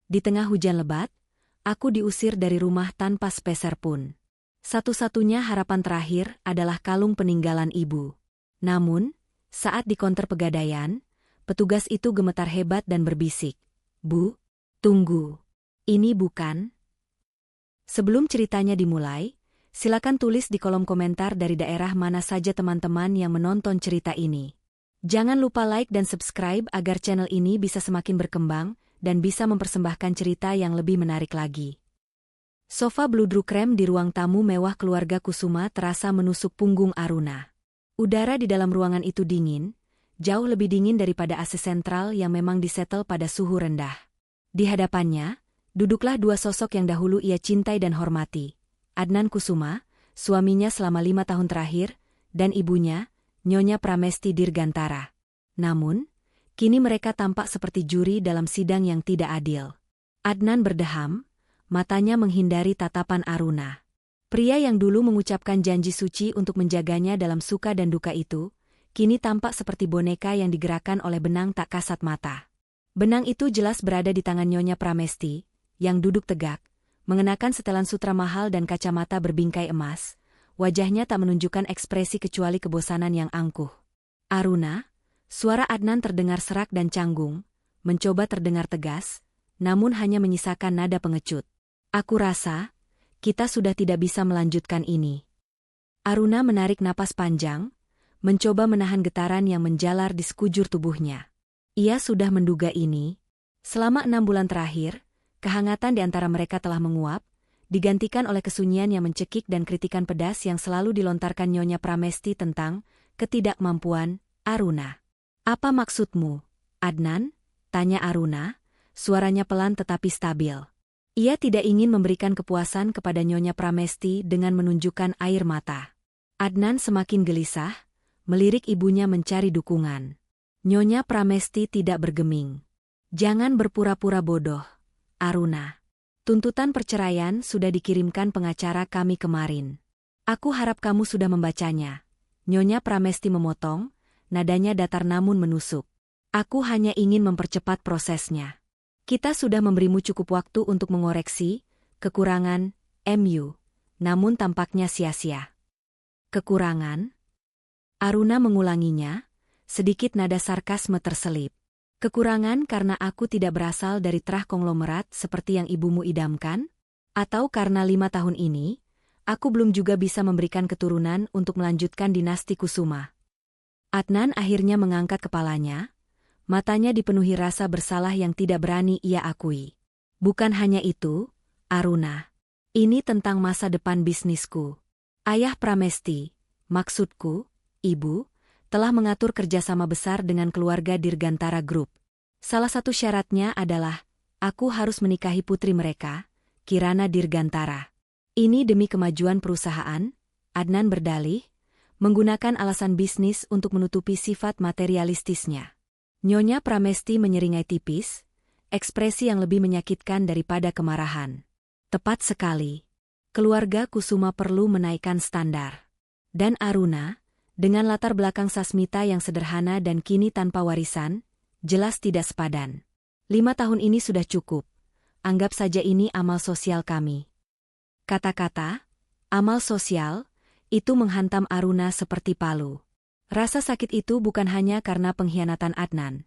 Di tengah hujan lebat, aku diusir dari rumah tanpa sepeser pun. Satu-satunya harapan terakhir adalah kalung peninggalan ibu. Namun, saat di konter pegadaian, petugas itu gemetar hebat dan berbisik, "Bu, tunggu. Ini bukan..." Sebelum ceritanya dimulai, silakan tulis di kolom komentar dari daerah mana saja teman-teman yang menonton cerita ini. Jangan lupa like dan subscribe agar channel ini bisa semakin berkembang dan bisa mempersembahkan cerita yang lebih menarik lagi. Sofa bludru krem di ruang tamu mewah keluarga Kusuma terasa menusuk punggung Aruna. Udara di dalam ruangan itu dingin, jauh lebih dingin daripada AC sentral yang memang disetel pada suhu rendah. Di hadapannya, duduklah dua sosok yang dahulu ia cintai dan hormati. Adnan Kusuma, suaminya selama 5 tahun terakhir, dan ibunya, Nyonya Pramesti Dirgantara. Namun, kini mereka tampak seperti juri dalam sidang yang tidak adil. Adnan berdeham, matanya menghindari tatapan Aruna. Pria yang dulu mengucapkan janji suci untuk menjaganya dalam suka dan duka itu, kini tampak seperti boneka yang digerakkan oleh benang tak kasat mata. Benang itu jelas berada di tangan Nyonya Pramesti, yang duduk tegak, mengenakan setelan sutra mahal dan kacamata berbingkai emas. Wajahnya tak menunjukkan ekspresi kecuali kebosanan yang angkuh. "Aruna," suara Adnan terdengar serak dan canggung, mencoba terdengar tegas, namun hanya menyisakan nada pengecut. "Aku rasa, kita sudah tidak bisa melanjutkan ini." Aruna menarik napas panjang, mencoba menahan getaran yang menjalar di sekujur tubuhnya. Ia sudah menduga ini. Selama 6 bulan terakhir, kehangatan di antara mereka telah menguap, digantikan oleh kesunyian yang mencekik dan kritikan pedas yang selalu dilontarkan Nyonya Pramesti tentang ketidakmampuan Aruna. "Apa maksudmu, Adnan?" tanya Aruna, suaranya pelan tetapi stabil. Ia tidak ingin memberikan kepuasan kepada Nyonya Pramesti dengan menunjukkan air mata. Adnan semakin gelisah, melirik ibunya mencari dukungan. Nyonya Pramesti tidak bergeming. "Jangan berpura-pura bodoh, Aruna. Tuntutan perceraian sudah dikirimkan pengacara kami kemarin. Aku harap kamu sudah membacanya." Nyonya Pramesti memotong, nadanya datar namun menusuk. "Aku hanya ingin mempercepat prosesnya. Kita sudah memberimu cukup waktu untuk mengoreksi kekurangan MU, namun tampaknya sia-sia." "Kekurangan?" Aruna mengulanginya, sedikit nada sarkasme terselip. "Kekurangan karena aku tidak berasal dari terah konglomerat seperti yang ibumu idamkan? Atau karena 5 tahun ini, aku belum juga bisa memberikan keturunan untuk melanjutkan dinasti Kusuma?" Adnan akhirnya mengangkat kepalanya, matanya dipenuhi rasa bersalah yang tidak berani ia akui. "Bukan hanya itu, Aruna. Ini tentang masa depan bisnisku. Ayah Pramesti, maksudku, ibu, telah mengatur kerjasama besar dengan keluarga Dirgantara Group. Salah satu syaratnya adalah, aku harus menikahi putri mereka, Kirana Dirgantara. Ini demi kemajuan perusahaan," Adnan berdalih, menggunakan alasan bisnis untuk menutupi sifat materialistisnya. Nyonya Pramesti menyeringai tipis, ekspresi yang lebih menyakitkan daripada kemarahan. "Tepat sekali. Keluarga Kusuma perlu menaikkan standar. Dan Aruna, dengan latar belakang Sasmita yang sederhana dan kini tanpa warisan, jelas tidak sepadan. 5 tahun ini sudah cukup. Anggap saja ini amal sosial kami." Kata-kata amal sosial itu menghantam Aruna seperti palu. Rasa sakit itu bukan hanya karena pengkhianatan Adnan,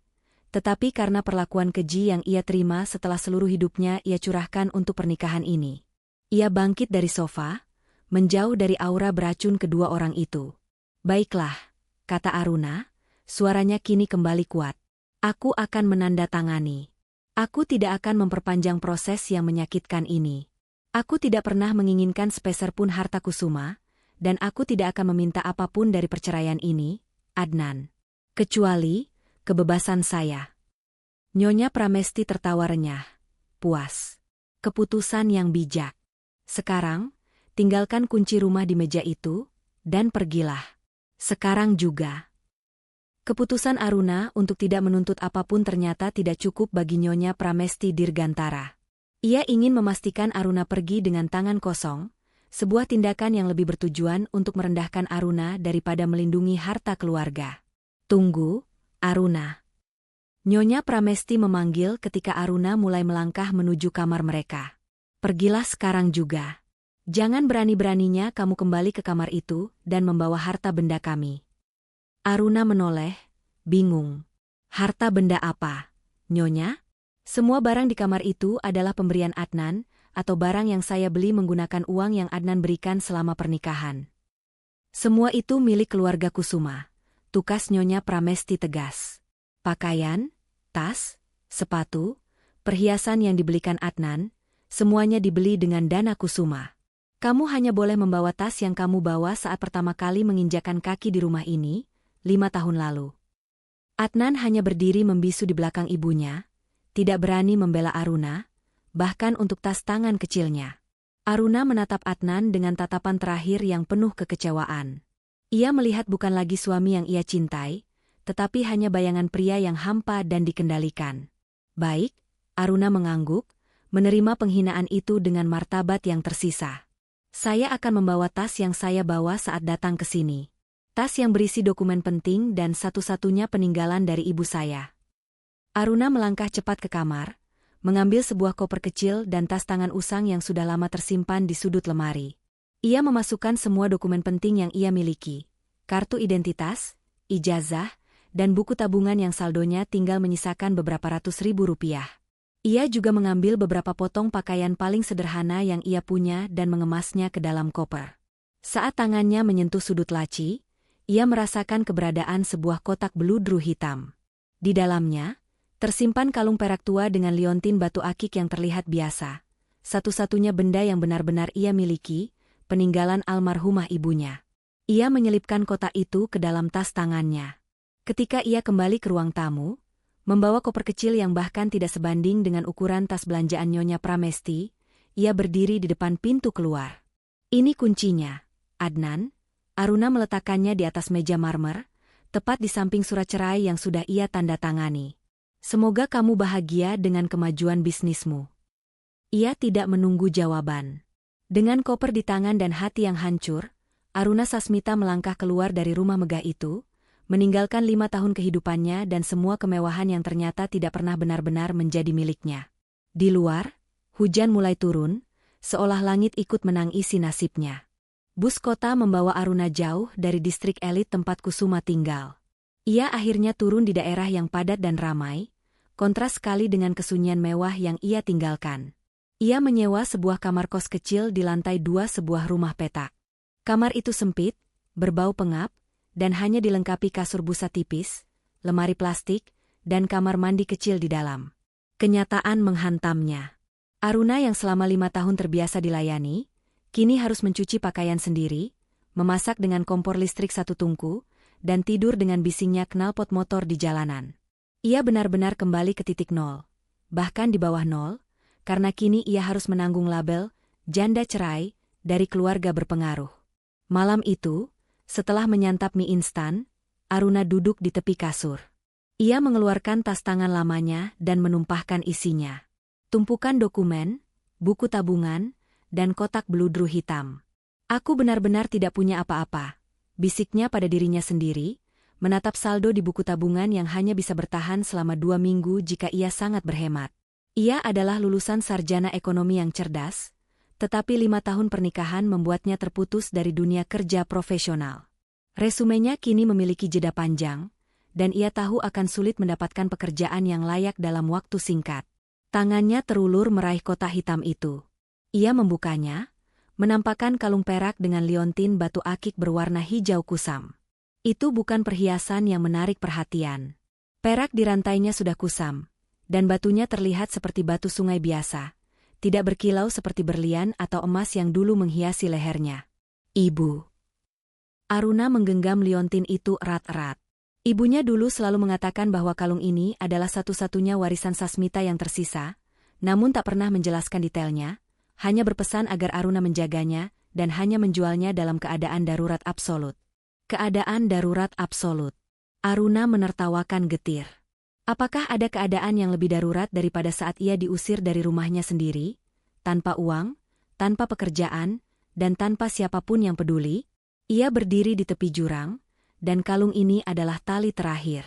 tetapi karena perlakuan keji yang ia terima setelah seluruh hidupnya ia curahkan untuk pernikahan ini. Ia bangkit dari sofa, menjauh dari aura beracun kedua orang itu. "Baiklah," kata Aruna, suaranya kini kembali kuat. "Aku akan menandatangani. Aku tidak akan memperpanjang proses yang menyakitkan ini. Aku tidak pernah menginginkan sepeser pun harta Kusuma, dan aku tidak akan meminta apapun dari perceraian ini, Adnan. Kecuali kebebasan saya." Nyonya Pramesti tertawa renyah. "Puas. Keputusan yang bijak. Sekarang, tinggalkan kunci rumah di meja itu, dan pergilah. Sekarang juga." Keputusan Aruna untuk tidak menuntut apapun ternyata tidak cukup bagi Nyonya Pramesti Dirgantara. Ia ingin memastikan Aruna pergi dengan tangan kosong, sebuah tindakan yang lebih bertujuan untuk merendahkan Aruna daripada melindungi harta keluarga. "Tunggu, Aruna." Nyonya Pramesti memanggil ketika Aruna mulai melangkah menuju kamar mereka. Pergilah sekarang juga. Jangan berani-beraninya kamu kembali ke kamar itu dan membawa harta benda kami. Aruna menoleh, bingung. Harta benda apa, Nyonya? Semua barang di kamar itu adalah pemberian Adnan, atau barang yang saya beli menggunakan uang yang Adnan berikan selama pernikahan. Semua itu milik keluarga Kusuma, tukas Nyonya Pramesti tegas. Pakaian, tas, sepatu, perhiasan yang dibelikan Adnan, semuanya dibeli dengan dana Kusuma. Kamu hanya boleh membawa tas yang kamu bawa saat pertama kali menginjakan kaki di rumah ini, 5 tahun lalu. Adnan hanya berdiri membisu di belakang ibunya, tidak berani membela Aruna, bahkan untuk tas tangan kecilnya. Aruna menatap Adnan dengan tatapan terakhir yang penuh kekecewaan. Ia melihat bukan lagi suami yang ia cintai, tetapi hanya bayangan pria yang hampa dan dikendalikan. Baik, Aruna mengangguk, menerima penghinaan itu dengan martabat yang tersisa. Saya akan membawa tas yang saya bawa saat datang ke sini. Tas yang berisi dokumen penting dan satu-satunya peninggalan dari ibu saya. Aruna melangkah cepat ke kamar, mengambil sebuah koper kecil dan tas tangan usang yang sudah lama tersimpan di sudut lemari. Ia memasukkan semua dokumen penting yang ia miliki, kartu identitas, ijazah, dan buku tabungan yang saldonya tinggal menyisakan beberapa ratus ribu rupiah. Ia juga mengambil beberapa potong pakaian paling sederhana yang ia punya dan mengemasnya ke dalam koper. Saat tangannya menyentuh sudut laci, ia merasakan keberadaan sebuah kotak beludru hitam. Di dalamnya, tersimpan kalung perak tua dengan liontin batu akik yang terlihat biasa. Satu-satunya benda yang benar-benar ia miliki, peninggalan almarhumah ibunya. Ia menyelipkan kotak itu ke dalam tas tangannya. Ketika ia kembali ke ruang tamu, membawa koper kecil yang bahkan tidak sebanding dengan ukuran tas belanjaan Nyonya Pramesti, ia berdiri di depan pintu keluar. Ini kuncinya, Adnan. Aruna meletakkannya di atas meja marmer, tepat di samping surat cerai yang sudah ia tanda tangani. Semoga kamu bahagia dengan kemajuan bisnismu. Ia tidak menunggu jawaban. Dengan koper di tangan dan hati yang hancur, Aruna Sasmita melangkah keluar dari rumah megah itu, meninggalkan 5 tahun kehidupannya dan semua kemewahan yang ternyata tidak pernah benar-benar menjadi miliknya. Di luar, hujan mulai turun, seolah langit ikut menangisi nasibnya. Bus kota membawa Aruna jauh dari distrik elit tempat Kusuma tinggal. Ia akhirnya turun di daerah yang padat dan ramai, kontras sekali dengan kesunyian mewah yang ia tinggalkan. Ia menyewa sebuah kamar kos kecil di lantai 2 sebuah rumah petak. Kamar itu sempit, berbau pengap, dan hanya dilengkapi kasur busa tipis, lemari plastik, dan kamar mandi kecil di dalam. Kenyataan menghantamnya. Aruna yang selama 5 tahun terbiasa dilayani, kini harus mencuci pakaian sendiri, memasak dengan kompor listrik 1 tungku, dan tidur dengan bisingnya knalpot motor di jalanan. Ia benar-benar kembali ke titik nol, bahkan di bawah nol, karena kini ia harus menanggung label janda cerai dari keluarga berpengaruh. Malam itu, setelah menyantap mie instan, Aruna duduk di tepi kasur. Ia mengeluarkan tas tangan lamanya dan menumpahkan isinya. Tumpukan dokumen, buku tabungan, dan kotak beludru hitam. Aku benar-benar tidak punya apa-apa, bisiknya pada dirinya sendiri, menatap saldo di buku tabungan yang hanya bisa bertahan selama 2 minggu jika ia sangat berhemat. Ia adalah lulusan sarjana ekonomi yang cerdas, tetapi 5 tahun pernikahan membuatnya terputus dari dunia kerja profesional. Resumenya kini memiliki jeda panjang, dan ia tahu akan sulit mendapatkan pekerjaan yang layak dalam waktu singkat. Tangannya terulur meraih kotak hitam itu. Ia membukanya, menampakkan kalung perak dengan liontin batu akik berwarna hijau kusam. Itu bukan perhiasan yang menarik perhatian. Perak di rantainya sudah kusam, dan batunya terlihat seperti batu sungai biasa, tidak berkilau seperti berlian atau emas yang dulu menghiasi lehernya. Ibu. Aruna menggenggam liontin itu erat-erat. Ibunya dulu selalu mengatakan bahwa kalung ini adalah satu-satunya warisan Sasmita yang tersisa, namun tak pernah menjelaskan detailnya, hanya berpesan agar Aruna menjaganya dan hanya menjualnya dalam keadaan darurat absolut. Keadaan darurat absolut. Aruna menertawakan getir. Apakah ada keadaan yang lebih darurat daripada saat ia diusir dari rumahnya sendiri, tanpa uang, tanpa pekerjaan, dan tanpa siapapun yang peduli? Ia berdiri di tepi jurang, dan kalung ini adalah tali terakhir.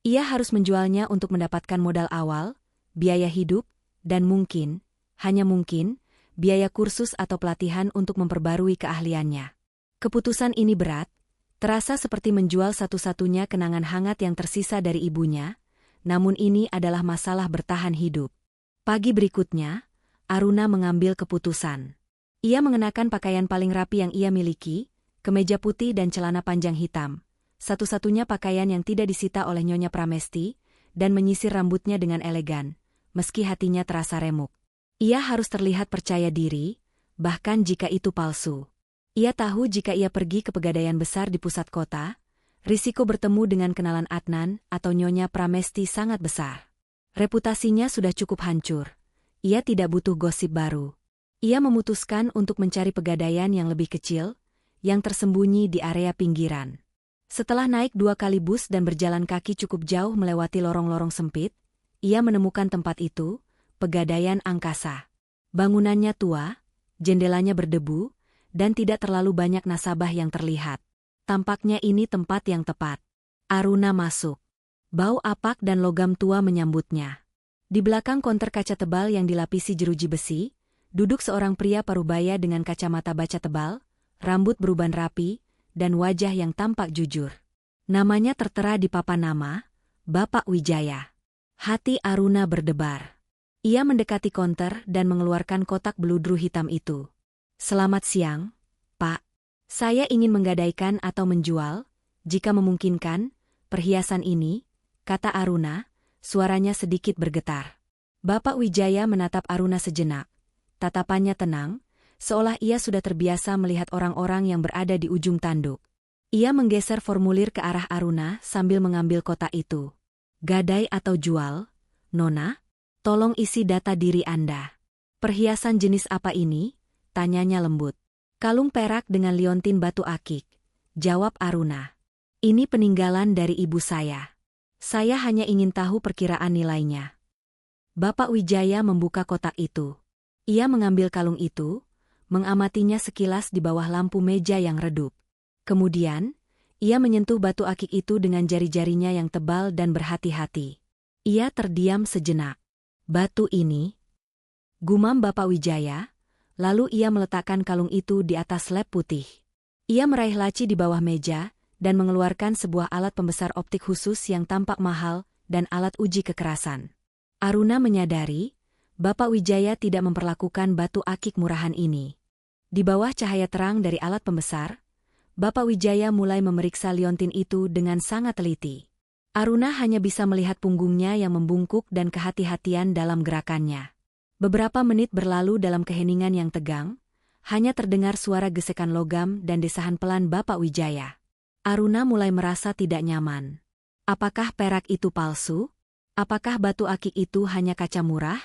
Ia harus menjualnya untuk mendapatkan modal awal, biaya hidup, dan mungkin, hanya mungkin, biaya kursus atau pelatihan untuk memperbarui keahliannya. Keputusan ini berat, terasa seperti menjual satu-satunya kenangan hangat yang tersisa dari ibunya, namun ini adalah masalah bertahan hidup. Pagi berikutnya, Aruna mengambil keputusan. Ia mengenakan pakaian paling rapi yang ia miliki, kemeja putih dan celana panjang hitam, satu-satunya pakaian yang tidak disita oleh Nyonya Pramesti, dan menyisir rambutnya dengan elegan, meski hatinya terasa remuk. Ia harus terlihat percaya diri, bahkan jika itu palsu. Ia tahu jika ia pergi ke pegadaian besar di pusat kota, risiko bertemu dengan kenalan Adnan atau Nyonya Pramesti sangat besar. Reputasinya sudah cukup hancur. Ia tidak butuh gosip baru. Ia memutuskan untuk mencari pegadaian yang lebih kecil, yang tersembunyi di area pinggiran. Setelah naik 2 kali bus dan berjalan kaki cukup jauh melewati lorong-lorong sempit, ia menemukan tempat itu, Pegadaian Angkasa. Bangunannya tua, jendelanya berdebu, dan tidak terlalu banyak nasabah yang terlihat. Tampaknya ini tempat yang tepat. Aruna masuk. Bau apak dan logam tua menyambutnya. Di belakang konter kaca tebal yang dilapisi jeruji besi, duduk seorang pria parubaya dengan kacamata baca tebal, rambut beruban rapi, dan wajah yang tampak jujur. Namanya tertera di papan nama, Bapak Wijaya. Hati Aruna berdebar. Ia mendekati konter dan mengeluarkan kotak beludru hitam itu. "Selamat siang, Pak. Saya ingin menggadaikan atau menjual, jika memungkinkan, perhiasan ini," kata Aruna, suaranya sedikit bergetar. Bapak Wijaya menatap Aruna sejenak. Tatapannya tenang, seolah ia sudah terbiasa melihat orang-orang yang berada di ujung tanduk. Ia menggeser formulir ke arah Aruna sambil mengambil kotak itu. "Gadai atau jual, Nona? Tolong isi data diri Anda." "Perhiasan jenis apa ini?" tanyanya lembut. "Kalung perak dengan liontin batu akik," jawab Aruna. "Ini peninggalan dari ibu saya. Saya hanya ingin tahu perkiraan nilainya." Bapak Wijaya membuka kotak itu. Ia mengambil kalung itu, mengamatinya sekilas di bawah lampu meja yang redup. Kemudian, ia menyentuh batu akik itu dengan jari-jarinya yang tebal dan berhati-hati. Ia terdiam sejenak. "Batu ini?" gumam Bapak Wijaya, lalu ia meletakkan kalung itu di atas slab putih. Ia meraih laci di bawah meja, dan mengeluarkan sebuah alat pembesar optik khusus yang tampak mahal, dan alat uji kekerasan. Aruna menyadari, Bapak Wijaya tidak memperlakukan batu akik murahan ini. Di bawah cahaya terang dari alat pembesar, Bapak Wijaya mulai memeriksa liontin itu dengan sangat teliti. Aruna hanya bisa melihat punggungnya yang membungkuk dan kehati-hatian dalam gerakannya. Beberapa menit berlalu dalam keheningan yang tegang, hanya terdengar suara gesekan logam dan desahan pelan Bapak Wijaya. Aruna mulai merasa tidak nyaman. Apakah perak itu palsu? Apakah batu akik itu hanya kaca murah?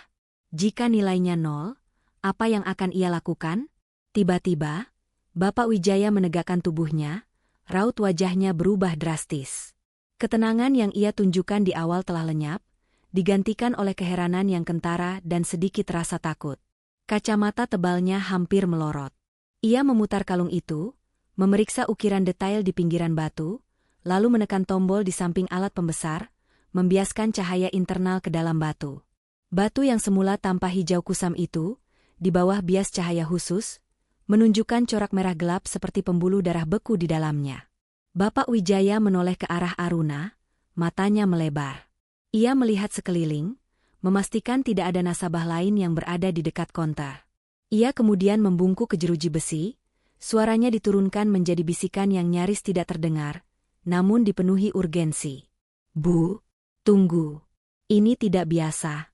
Jika nilainya 0, apa yang akan ia lakukan? Tiba-tiba, Bapak Wijaya menegakkan tubuhnya, raut wajahnya berubah drastis. Ketenangan yang ia tunjukkan di awal telah lenyap, digantikan oleh keheranan yang kentara dan sedikit rasa takut. Kacamata tebalnya hampir melorot. Ia memutar kalung itu, memeriksa ukiran detail di pinggiran batu, lalu menekan tombol di samping alat pembesar, membiaskan cahaya internal ke dalam batu. Batu yang semula tampak hijau kusam itu, di bawah bias cahaya khusus, menunjukkan corak merah gelap seperti pembuluh darah beku di dalamnya. Bapak Wijaya menoleh ke arah Aruna, matanya melebar. Ia melihat sekeliling, memastikan tidak ada nasabah lain yang berada di dekat konter. Ia kemudian membungkuk ke jeruji besi, suaranya diturunkan menjadi bisikan yang nyaris tidak terdengar, namun dipenuhi urgensi. "Bu, tunggu. Ini tidak biasa."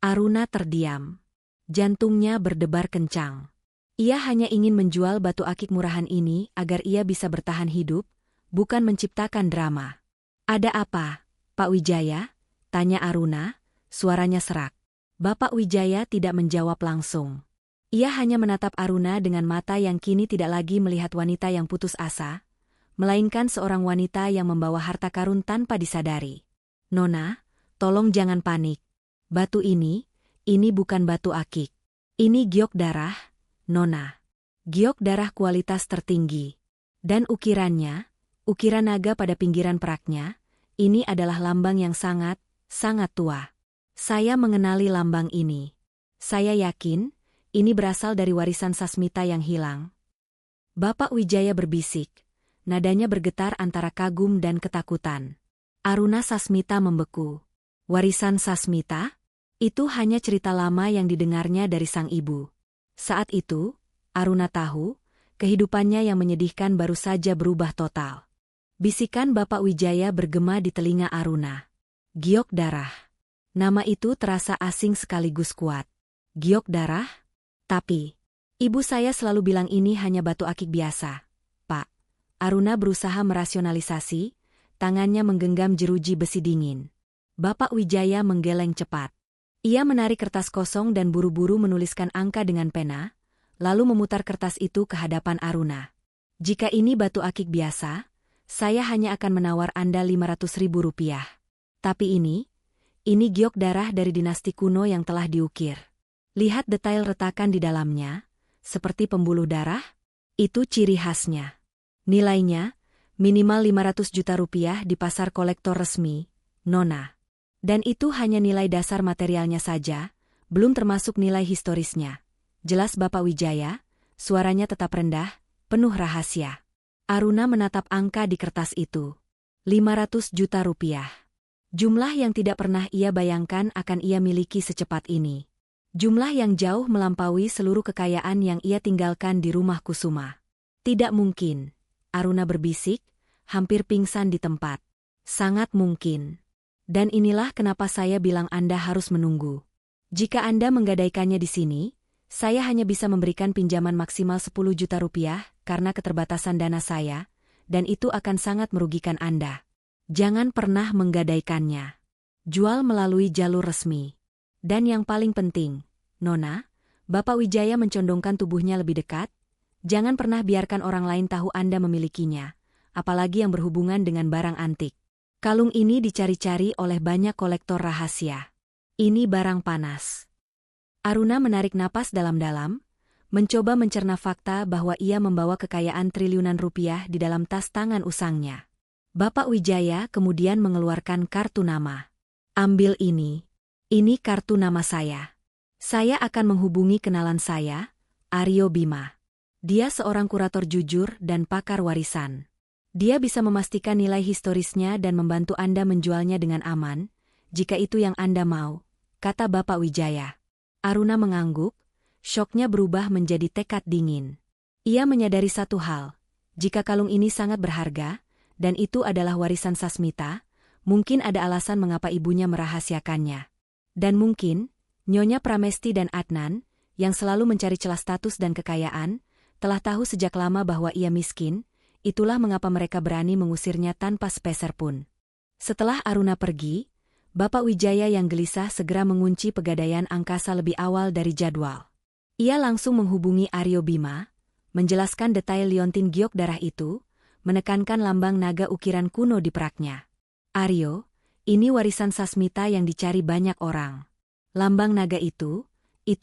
Aruna terdiam. Jantungnya berdebar kencang. Ia hanya ingin menjual batu akik murahan ini agar ia bisa bertahan hidup, bukan menciptakan drama. "Ada apa, Pak Wijaya?" tanya Aruna, suaranya serak. Bapak Wijaya tidak menjawab langsung. Ia hanya menatap Aruna dengan mata yang kini tidak lagi melihat wanita yang putus asa, melainkan seorang wanita yang membawa harta karun tanpa disadari. "Nona, tolong jangan panik. Batu ini bukan batu akik. Ini giok darah, Nona. Giok darah kualitas tertinggi. Dan ukirannya, ukiran naga pada pinggiran peraknya, ini adalah lambang yang sangat tua. Saya mengenali lambang ini. Saya yakin, ini berasal dari warisan Sasmita yang hilang. Bapak Wijaya berbisik, nadanya bergetar antara kagum dan ketakutan. Aruna Sasmita membeku. Warisan Sasmita? Itu hanya cerita lama yang didengarnya dari sang ibu. Saat itu, Aruna tahu, kehidupannya yang menyedihkan baru saja berubah total. Bisikan Bapak Wijaya bergema di telinga Aruna. Giok darah. Nama itu terasa asing sekaligus kuat. Giok darah? Tapi, ibu saya selalu bilang ini hanya batu akik biasa, Pak. Aruna berusaha merasionalisasi, tangannya menggenggam jeruji besi dingin. Bapak Wijaya menggeleng cepat. Ia menarik kertas kosong dan buru-buru menuliskan angka dengan pena, lalu memutar kertas itu ke hadapan Aruna. Jika ini batu akik biasa, saya hanya akan menawar Anda 500.000 rupiah. Tapi ini giok darah dari dinasti kuno yang telah diukir. Lihat detail retakan di dalamnya, seperti pembuluh darah, itu ciri khasnya. Nilainya, minimal 500 juta rupiah di pasar kolektor resmi, Nona. Dan itu hanya nilai dasar materialnya saja, belum termasuk nilai historisnya. Jelas Bapak Wijaya, suaranya tetap rendah, penuh rahasia. Aruna menatap angka di kertas itu. 500 juta rupiah. Jumlah yang tidak pernah ia bayangkan akan ia miliki secepat ini. Jumlah yang jauh melampaui seluruh kekayaan yang ia tinggalkan di rumah Kusuma. Tidak mungkin, Aruna berbisik, hampir pingsan di tempat. Sangat mungkin. Dan inilah kenapa saya bilang Anda harus menunggu. Jika Anda menggadaikannya di sini, saya hanya bisa memberikan pinjaman maksimal 10 juta rupiah karena keterbatasan dana saya, dan itu akan sangat merugikan Anda. Jangan pernah menggadaikannya. Jual melalui jalur resmi. Dan yang paling penting, Nona, Bapak Wijaya mencondongkan tubuhnya lebih dekat, jangan pernah biarkan orang lain tahu Anda memilikinya, apalagi yang berhubungan dengan barang antik. Kalung ini dicari-cari oleh banyak kolektor rahasia. Ini barang panas. Aruna menarik napas dalam-dalam, mencoba mencerna fakta bahwa ia membawa kekayaan triliunan rupiah di dalam tas tangan usangnya. Bapak Wijaya kemudian mengeluarkan kartu nama. Ambil ini. Ini kartu nama saya. Saya akan menghubungi kenalan saya, Aryo Bima. Dia seorang kurator jujur dan pakar warisan. Dia bisa memastikan nilai historisnya dan membantu Anda menjualnya dengan aman, jika itu yang Anda mau, kata Bapak Wijaya. Aruna mengangguk, syoknya berubah menjadi tekad dingin. Ia menyadari satu hal, jika kalung ini sangat berharga, dan itu adalah warisan Sasmita, mungkin ada alasan mengapa ibunya merahasiakannya. Dan mungkin, Nyonya Pramesti dan Adnan, yang selalu mencari celah status dan kekayaan, telah tahu sejak lama bahwa ia miskin. Itulah mengapa mereka berani mengusirnya tanpa sepeser pun. Setelah Aruna pergi, Bapak Wijaya yang gelisah segera mengunci pegadaian angkasa lebih awal dari jadwal. Ia langsung menghubungi Aryo Bima, menjelaskan detail liontin giok darah itu, menekankan lambang naga ukiran kuno di peraknya. Aryo, ini warisan Sasmita yang dicari banyak orang. Lambang naga itu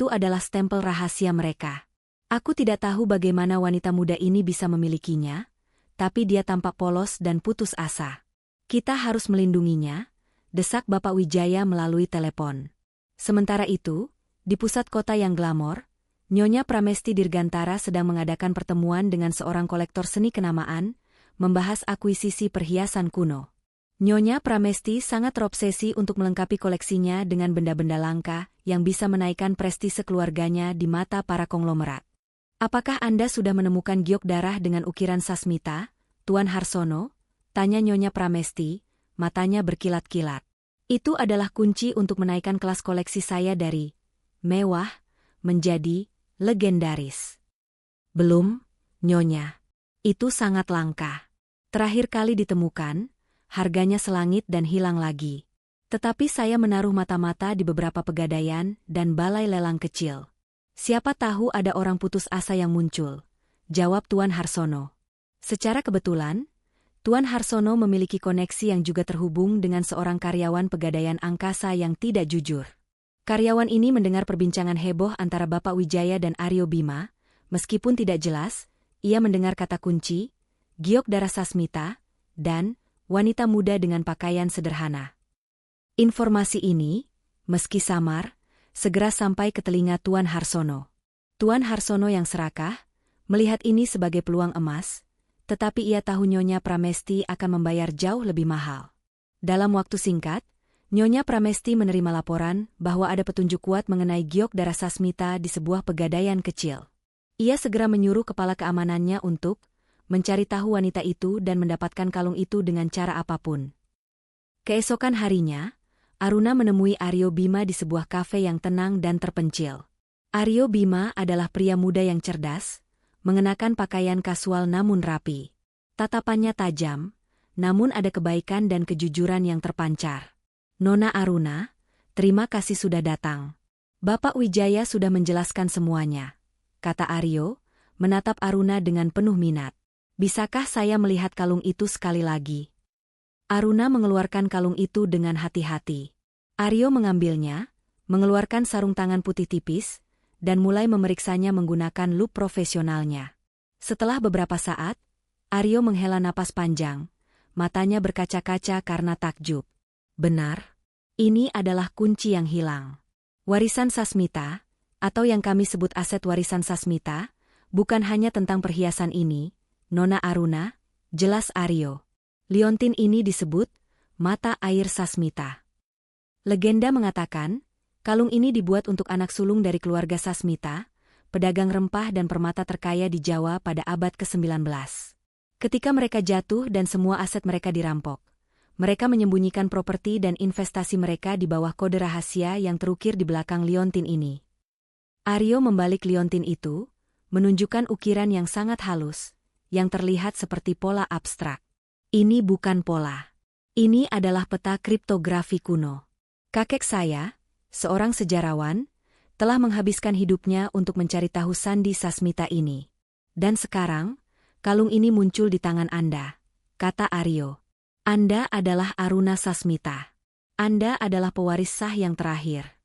adalah stempel rahasia mereka. Aku tidak tahu bagaimana wanita muda ini bisa memilikinya, tapi dia tampak polos dan putus asa. Kita harus melindunginya, desak Bapak Wijaya melalui telepon. Sementara itu, di pusat kota yang glamor, Nyonya Pramesti Dirgantara sedang mengadakan pertemuan dengan seorang kolektor seni kenamaan, membahas akuisisi perhiasan kuno. Nyonya Pramesti sangat terobsesi untuk melengkapi koleksinya dengan benda-benda langka yang bisa menaikkan prestise keluarganya di mata para konglomerat. Apakah Anda sudah menemukan giok darah dengan ukiran Sasmita, Tuan Harsono? Tanya Nyonya Pramesti, matanya berkilat-kilat. Itu adalah kunci untuk menaikkan kelas koleksi saya dari mewah menjadi legendaris. Belum, Nyonya. Itu sangat langka. Terakhir kali ditemukan, harganya selangit dan hilang lagi. Tetapi saya menaruh mata-mata di beberapa pegadaian dan balai lelang kecil. Siapa tahu ada orang putus asa yang muncul, jawab Tuan Harsono. Secara kebetulan, Tuan Harsono memiliki koneksi yang juga terhubung dengan seorang karyawan pegadaian angkasa yang tidak jujur. Karyawan ini mendengar perbincangan heboh antara Bapak Wijaya dan Aryo Bima, meskipun tidak jelas, ia mendengar kata kunci, giok darah Sasmita, dan wanita muda dengan pakaian sederhana. Informasi ini, meski samar, segera sampai ke telinga Tuan Harsono. Tuan Harsono yang serakah, melihat ini sebagai peluang emas, tetapi ia tahu Nyonya Pramesti akan membayar jauh lebih mahal. Dalam waktu singkat, Nyonya Pramesti menerima laporan bahwa ada petunjuk kuat mengenai Giok Darasasmita di sebuah pegadaian kecil. Ia segera menyuruh kepala keamanannya untuk mencari tahu wanita itu dan mendapatkan kalung itu dengan cara apapun. Keesokan harinya, Aruna menemui Aryo Bima di sebuah kafe yang tenang dan terpencil. Aryo Bima adalah pria muda yang cerdas, mengenakan pakaian kasual namun rapi. Tatapannya tajam, namun ada kebaikan dan kejujuran yang terpancar. "Nona Aruna, terima kasih sudah datang. Bapak Wijaya sudah menjelaskan semuanya," kata Aryo, menatap Aruna dengan penuh minat. "Bisakah saya melihat kalung itu sekali lagi?" Aruna mengeluarkan kalung itu dengan hati-hati. Aryo mengambilnya, mengeluarkan sarung tangan putih tipis, dan mulai memeriksanya menggunakan lup profesionalnya. Setelah beberapa saat, Aryo menghela napas panjang, matanya berkaca-kaca karena takjub. "Benar, ini adalah kunci yang hilang. Warisan Sasmita, atau yang kami sebut aset warisan Sasmita, bukan hanya tentang perhiasan ini, Nona Aruna," jelas Aryo. "Liontin ini disebut mata air Sasmita. Legenda mengatakan, kalung ini dibuat untuk anak sulung dari keluarga Sasmita, pedagang rempah dan permata terkaya di Jawa pada abad ke-19. Ketika mereka jatuh dan semua aset mereka dirampok, mereka menyembunyikan properti dan investasi mereka di bawah kode rahasia yang terukir di belakang liontin ini." Aryo membalik liontin itu, menunjukkan ukiran yang sangat halus, yang terlihat seperti pola abstrak. "Ini bukan pola. Ini adalah peta kriptografi kuno. Kakek saya, seorang sejarawan, telah menghabiskan hidupnya untuk mencari tahu sandi Sasmita ini. Dan sekarang, kalung ini muncul di tangan Anda," kata Aryo. "Anda adalah Aruna Sasmita. Anda adalah pewaris sah yang terakhir."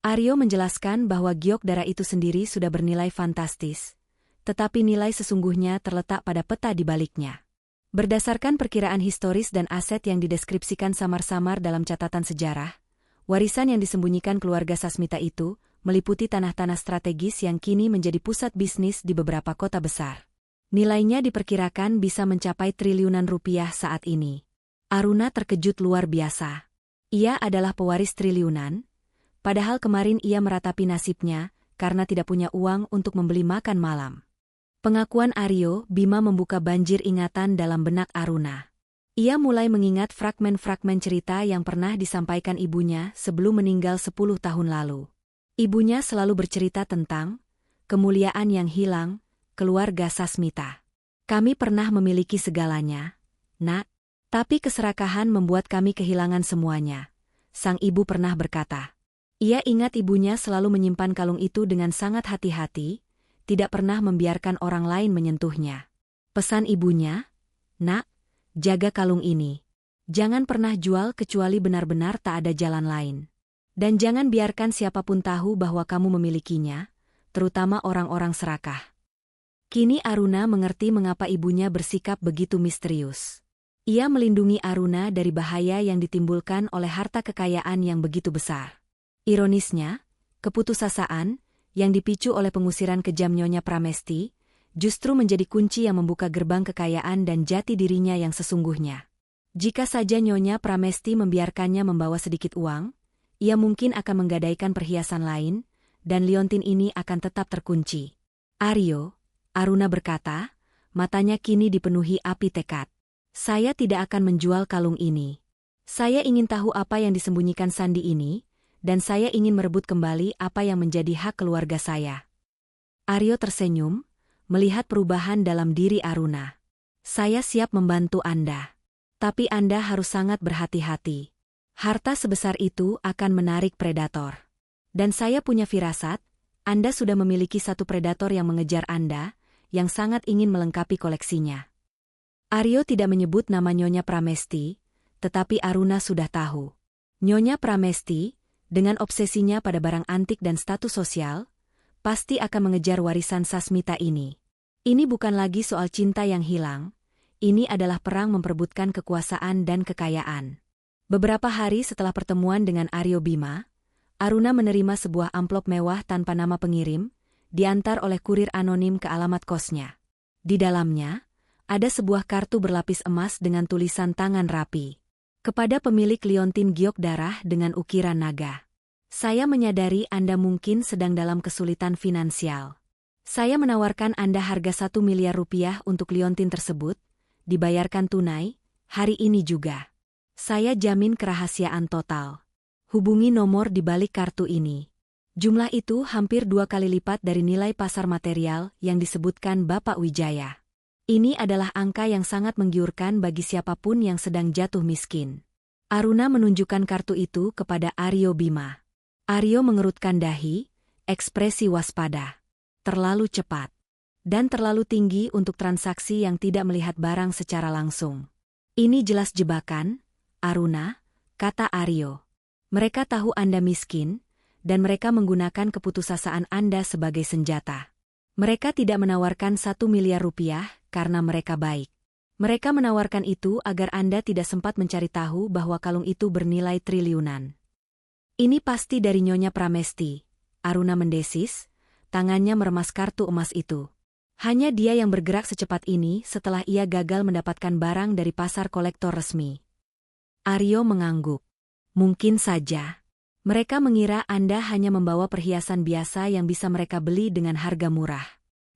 Aryo menjelaskan bahwa Giok Dara itu sendiri sudah bernilai fantastis, tetapi nilai sesungguhnya terletak pada peta di baliknya. Berdasarkan perkiraan historis dan aset yang dideskripsikan samar-samar dalam catatan sejarah, warisan yang disembunyikan keluarga Sasmita itu meliputi tanah-tanah strategis yang kini menjadi pusat bisnis di beberapa kota besar. Nilainya diperkirakan bisa mencapai triliunan rupiah saat ini. Aruna terkejut luar biasa. Ia adalah pewaris triliunan, padahal kemarin ia meratapi nasibnya karena tidak punya uang untuk membeli makan malam. Pengakuan Aryo Bima membuka banjir ingatan dalam benak Aruna. Ia mulai mengingat fragmen-fragmen cerita yang pernah disampaikan ibunya sebelum meninggal 10 tahun lalu. Ibunya selalu bercerita tentang kemuliaan yang hilang, keluarga Sasmita. "Kami pernah memiliki segalanya, Nak, tapi keserakahan membuat kami kehilangan semuanya," sang ibu pernah berkata. Ia ingat ibunya selalu menyimpan kalung itu dengan sangat hati-hati, tidak pernah membiarkan orang lain menyentuhnya. Pesan ibunya, "Nak, jaga kalung ini. Jangan pernah jual kecuali benar-benar tak ada jalan lain. Dan jangan biarkan siapapun tahu bahwa kamu memilikinya, terutama orang-orang serakah." Kini Aruna mengerti mengapa ibunya bersikap begitu misterius. Ia melindungi Aruna dari bahaya yang ditimbulkan oleh harta kekayaan yang begitu besar. Ironisnya, keputusasaan, yang dipicu oleh pengusiran kejam Nyonya Pramesti, justru menjadi kunci yang membuka gerbang kekayaan dan jati dirinya yang sesungguhnya. Jika saja Nyonya Pramesti membiarkannya membawa sedikit uang, ia mungkin akan menggadaikan perhiasan lain, dan liontin ini akan tetap terkunci. Aruna berkata, matanya kini dipenuhi api tekad. "Saya tidak akan menjual kalung ini. Saya ingin tahu apa yang disembunyikan sandi ini, dan saya ingin merebut kembali apa yang menjadi hak keluarga saya." Aryo tersenyum, melihat perubahan dalam diri Aruna. "Saya siap membantu Anda. Tapi Anda harus sangat berhati-hati. Harta sebesar itu akan menarik predator. Dan saya punya firasat, Anda sudah memiliki satu predator yang mengejar Anda, yang sangat ingin melengkapi koleksinya." Aryo tidak menyebut nama Nyonya Pramesti, tetapi Aruna sudah tahu. Nyonya Pramesti, dengan obsesinya pada barang antik dan status sosial, pasti akan mengejar warisan Sasmita ini. Ini bukan lagi soal cinta yang hilang, ini adalah perang memperebutkan kekuasaan dan kekayaan. Beberapa hari setelah pertemuan dengan Aryo Bima, Aruna menerima sebuah amplop mewah tanpa nama pengirim, diantar oleh kurir anonim ke alamat kosnya. Di dalamnya, ada sebuah kartu berlapis emas dengan tulisan tangan rapi. Kepada pemilik liontin giok darah dengan ukiran naga. Saya menyadari Anda mungkin sedang dalam kesulitan finansial. Saya menawarkan Anda harga 1 miliar rupiah untuk liontin tersebut, dibayarkan tunai, hari ini juga. Saya jamin kerahasiaan total. Hubungi nomor di balik kartu ini. Jumlah itu hampir 2 kali lipat dari nilai pasar material yang disebutkan Bapak Wijaya. Ini adalah angka yang sangat menggiurkan bagi siapapun yang sedang jatuh miskin. Aruna menunjukkan kartu itu kepada Aryo Bima. Aryo mengerutkan dahi, ekspresi waspada. Terlalu cepat. Dan terlalu tinggi untuk transaksi yang tidak melihat barang secara langsung. Ini jelas jebakan, Aruna, kata Aryo. Mereka tahu Anda miskin, dan mereka menggunakan keputusasaan Anda sebagai senjata. Mereka tidak menawarkan 1 miliar rupiah karena mereka baik. Mereka menawarkan itu agar Anda tidak sempat mencari tahu bahwa kalung itu bernilai triliunan. Ini pasti dari Nyonya Pramesti, Aruna mendesis, tangannya meremas kartu emas itu. Hanya dia yang bergerak secepat ini setelah ia gagal mendapatkan barang dari pasar kolektor resmi. Aryo mengangguk. Mungkin saja. Mereka mengira Anda hanya membawa perhiasan biasa yang bisa mereka beli dengan harga murah.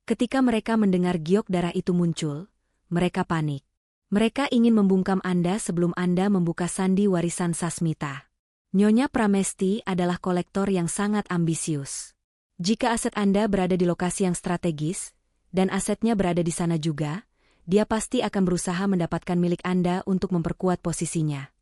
Ketika mereka mendengar giok darah itu muncul, mereka panik. Mereka ingin membungkam Anda sebelum Anda membuka sandi warisan Sasmita. Nyonya Pramesti adalah kolektor yang sangat ambisius. Jika aset Anda berada di lokasi yang strategis, dan asetnya berada di sana juga, dia pasti akan berusaha mendapatkan milik Anda untuk memperkuat posisinya.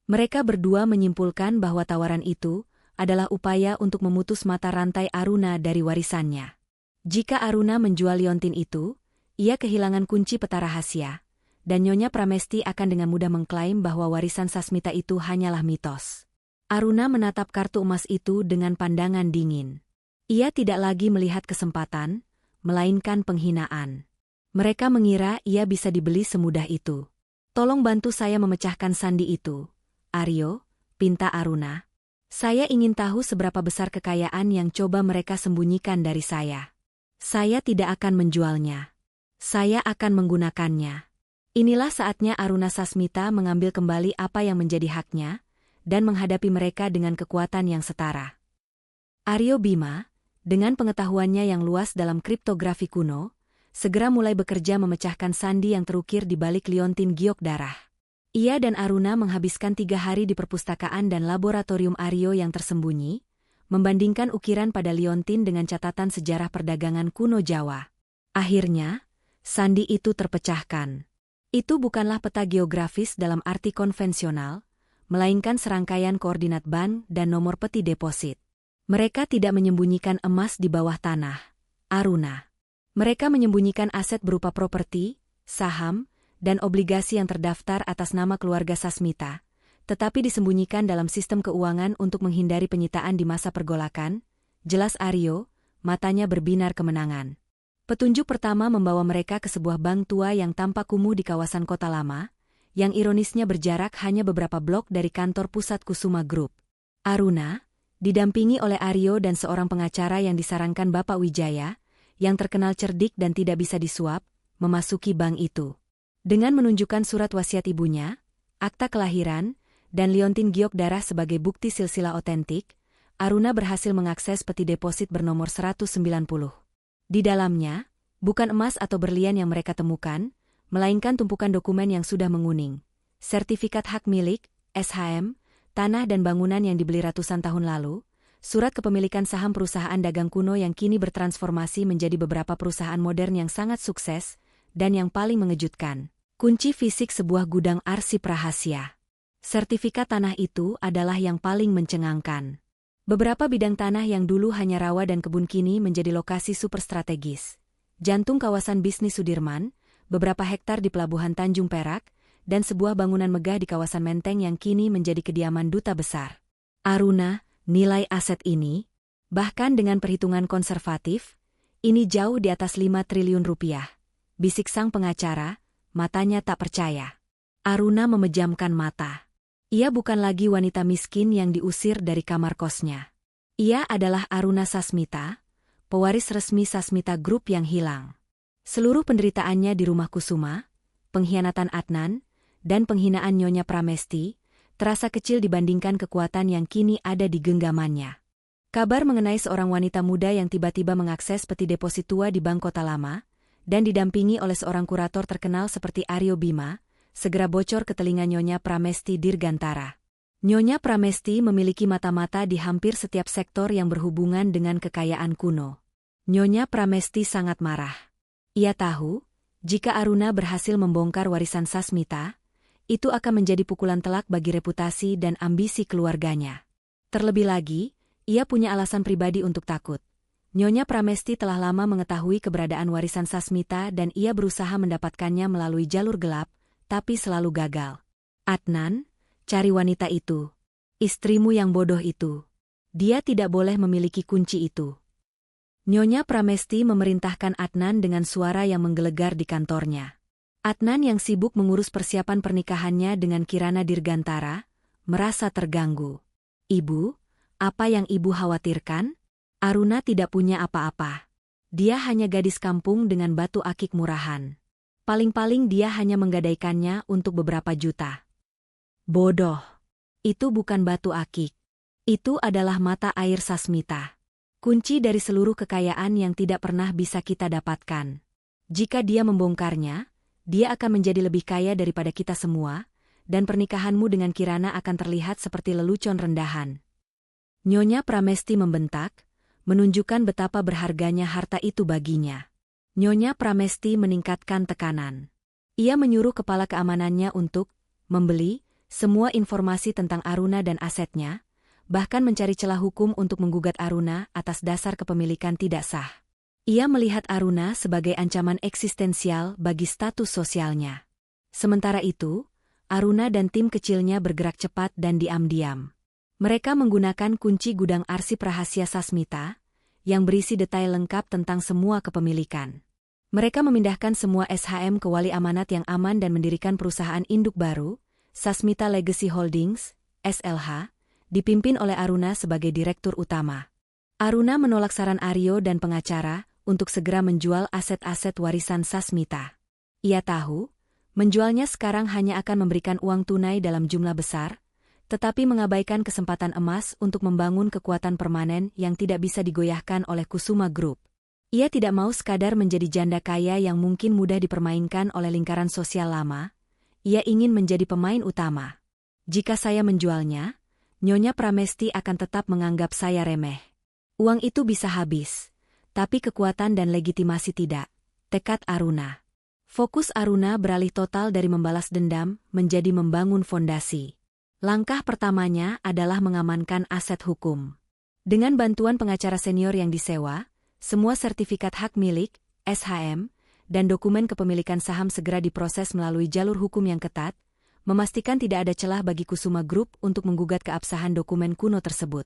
Mereka berdua menyimpulkan bahwa tawaran itu adalah upaya untuk memutus mata rantai Aruna dari warisannya. Jika Aruna menjual liontin itu, ia kehilangan kunci peta rahasia, dan Nyonya Pramesti akan dengan mudah mengklaim bahwa warisan Sasmita itu hanyalah mitos. Aruna menatap kartu emas itu dengan pandangan dingin. Ia tidak lagi melihat kesempatan, melainkan penghinaan. Mereka mengira ia bisa dibeli semudah itu. Tolong bantu saya memecahkan sandi itu, Aryo, pinta Aruna. Saya ingin tahu seberapa besar kekayaan yang coba mereka sembunyikan dari saya. Saya tidak akan menjualnya. Saya akan menggunakannya. Inilah saatnya Aruna Sasmita mengambil kembali apa yang menjadi haknya, dan menghadapi mereka dengan kekuatan yang setara. Aryo Bima, dengan pengetahuannya yang luas dalam kriptografi kuno, segera mulai bekerja memecahkan sandi yang terukir di balik liontin giok darah. Ia dan Aruna menghabiskan 3 hari di perpustakaan dan laboratorium Aryo yang tersembunyi, membandingkan ukiran pada liontin dengan catatan sejarah perdagangan kuno Jawa. Akhirnya, sandi itu terpecahkan. Itu bukanlah peta geografis dalam arti konvensional, melainkan serangkaian koordinat bank dan nomor peti deposit. Mereka tidak menyembunyikan emas di bawah tanah, Aruna. Mereka menyembunyikan aset berupa properti, saham, dan obligasi yang terdaftar atas nama keluarga Sasmita, tetapi disembunyikan dalam sistem keuangan untuk menghindari penyitaan di masa pergolakan, jelas Aryo, matanya berbinar kemenangan. Petunjuk pertama membawa mereka ke sebuah bank tua yang tampak kumuh di kawasan kota lama, yang ironisnya berjarak hanya beberapa blok dari kantor pusat Kusuma Group. Aruna, didampingi oleh Aryo dan seorang pengacara yang disarankan Bapak Wijaya, yang terkenal cerdik dan tidak bisa disuap, memasuki bank itu. Dengan menunjukkan surat wasiat ibunya, akta kelahiran, dan liontin giok darah sebagai bukti silsilah otentik, Aruna berhasil mengakses peti deposit bernomor 190. Di dalamnya, bukan emas atau berlian yang mereka temukan, melainkan tumpukan dokumen yang sudah menguning, sertifikat hak milik, SHM, tanah dan bangunan yang dibeli ratusan tahun lalu, surat kepemilikan saham perusahaan dagang kuno yang kini bertransformasi menjadi beberapa perusahaan modern yang sangat sukses, dan yang paling mengejutkan, kunci fisik sebuah gudang arsip rahasia. Sertifikat tanah itu adalah yang paling mencengangkan. Beberapa bidang tanah yang dulu hanya rawa dan kebun kini menjadi lokasi super strategis. Jantung kawasan bisnis Sudirman, beberapa hektar di Pelabuhan Tanjung Perak, dan sebuah bangunan megah di kawasan Menteng yang kini menjadi kediaman duta besar. Aruna, nilai aset ini, bahkan dengan perhitungan konservatif, ini jauh di atas 5 triliun rupiah. Bisik sang pengacara, matanya tak percaya. Aruna memejamkan mata. Ia bukan lagi wanita miskin yang diusir dari kamar kosnya. Ia adalah Aruna Sasmita, pewaris resmi Sasmita Group yang hilang. Seluruh penderitaannya di rumah Kusuma, pengkhianatan Adnan, dan penghinaan Nyonya Pramesti, terasa kecil dibandingkan kekuatan yang kini ada di genggamannya. Kabar mengenai seorang wanita muda yang tiba-tiba mengakses peti deposit tua di Bank Kota Lama, dan didampingi oleh seorang kurator terkenal seperti Aryo Bima, segera bocor ke telinga Nyonya Pramesti Dirgantara. Nyonya Pramesti memiliki mata-mata di hampir setiap sektor yang berhubungan dengan kekayaan kuno. Nyonya Pramesti sangat marah. Ia tahu, jika Aruna berhasil membongkar warisan Sasmita, itu akan menjadi pukulan telak bagi reputasi dan ambisi keluarganya. Terlebih lagi, ia punya alasan pribadi untuk takut. Nyonya Pramesti telah lama mengetahui keberadaan warisan Sasmita dan ia berusaha mendapatkannya melalui jalur gelap, tapi selalu gagal. Adnan, cari wanita itu. Istrimu yang bodoh itu. Dia tidak boleh memiliki kunci itu. Nyonya Pramesti memerintahkan Adnan dengan suara yang menggelegar di kantornya. Adnan yang sibuk mengurus persiapan pernikahannya dengan Kirana Dirgantara, merasa terganggu. Ibu, apa yang ibu khawatirkan? Aruna tidak punya apa-apa. Dia hanya gadis kampung dengan batu akik murahan. Paling-paling dia hanya menggadaikannya untuk beberapa juta. Bodoh. Itu bukan batu akik. Itu adalah mata air Sasmita. Kunci dari seluruh kekayaan yang tidak pernah bisa kita dapatkan. Jika dia membongkarnya, dia akan menjadi lebih kaya daripada kita semua, dan pernikahanmu dengan Kirana akan terlihat seperti lelucon rendahan. Nyonya Pramesti membentak, menunjukkan betapa berharganya harta itu baginya. Nyonya Pramesti meningkatkan tekanan. Ia menyuruh kepala keamanannya untuk membeli semua informasi tentang Aruna dan asetnya, bahkan mencari celah hukum untuk menggugat Aruna atas dasar kepemilikan tidak sah. Ia melihat Aruna sebagai ancaman eksistensial bagi status sosialnya. Sementara itu, Aruna dan tim kecilnya bergerak cepat dan diam-diam. Mereka menggunakan kunci gudang arsip rahasia Sasmita, yang berisi detail lengkap tentang semua kepemilikan. Mereka memindahkan semua SHM ke wali amanat yang aman dan mendirikan perusahaan induk baru, Sasmita Legacy Holdings, SLH, dipimpin oleh Aruna sebagai direktur utama. Aruna menolak saran Aryo dan pengacara untuk segera menjual aset-aset warisan Sasmita. Ia tahu, menjualnya sekarang hanya akan memberikan uang tunai dalam jumlah besar, tetapi mengabaikan kesempatan emas untuk membangun kekuatan permanen yang tidak bisa digoyahkan oleh Kusuma Group. Ia tidak mau sekadar menjadi janda kaya yang mungkin mudah dipermainkan oleh lingkaran sosial lama. Ia ingin menjadi pemain utama. Jika saya menjualnya, Nyonya Pramesti akan tetap menganggap saya remeh. Uang itu bisa habis, tapi kekuatan dan legitimasi tidak. Tekad Aruna. Fokus Aruna beralih total dari membalas dendam menjadi membangun fondasi. Langkah pertamanya adalah mengamankan aset hukum. Dengan bantuan pengacara senior yang disewa, semua sertifikat hak milik, SHM, dan dokumen kepemilikan saham segera diproses melalui jalur hukum yang ketat, memastikan tidak ada celah bagi Kusuma Group untuk menggugat keabsahan dokumen kuno tersebut.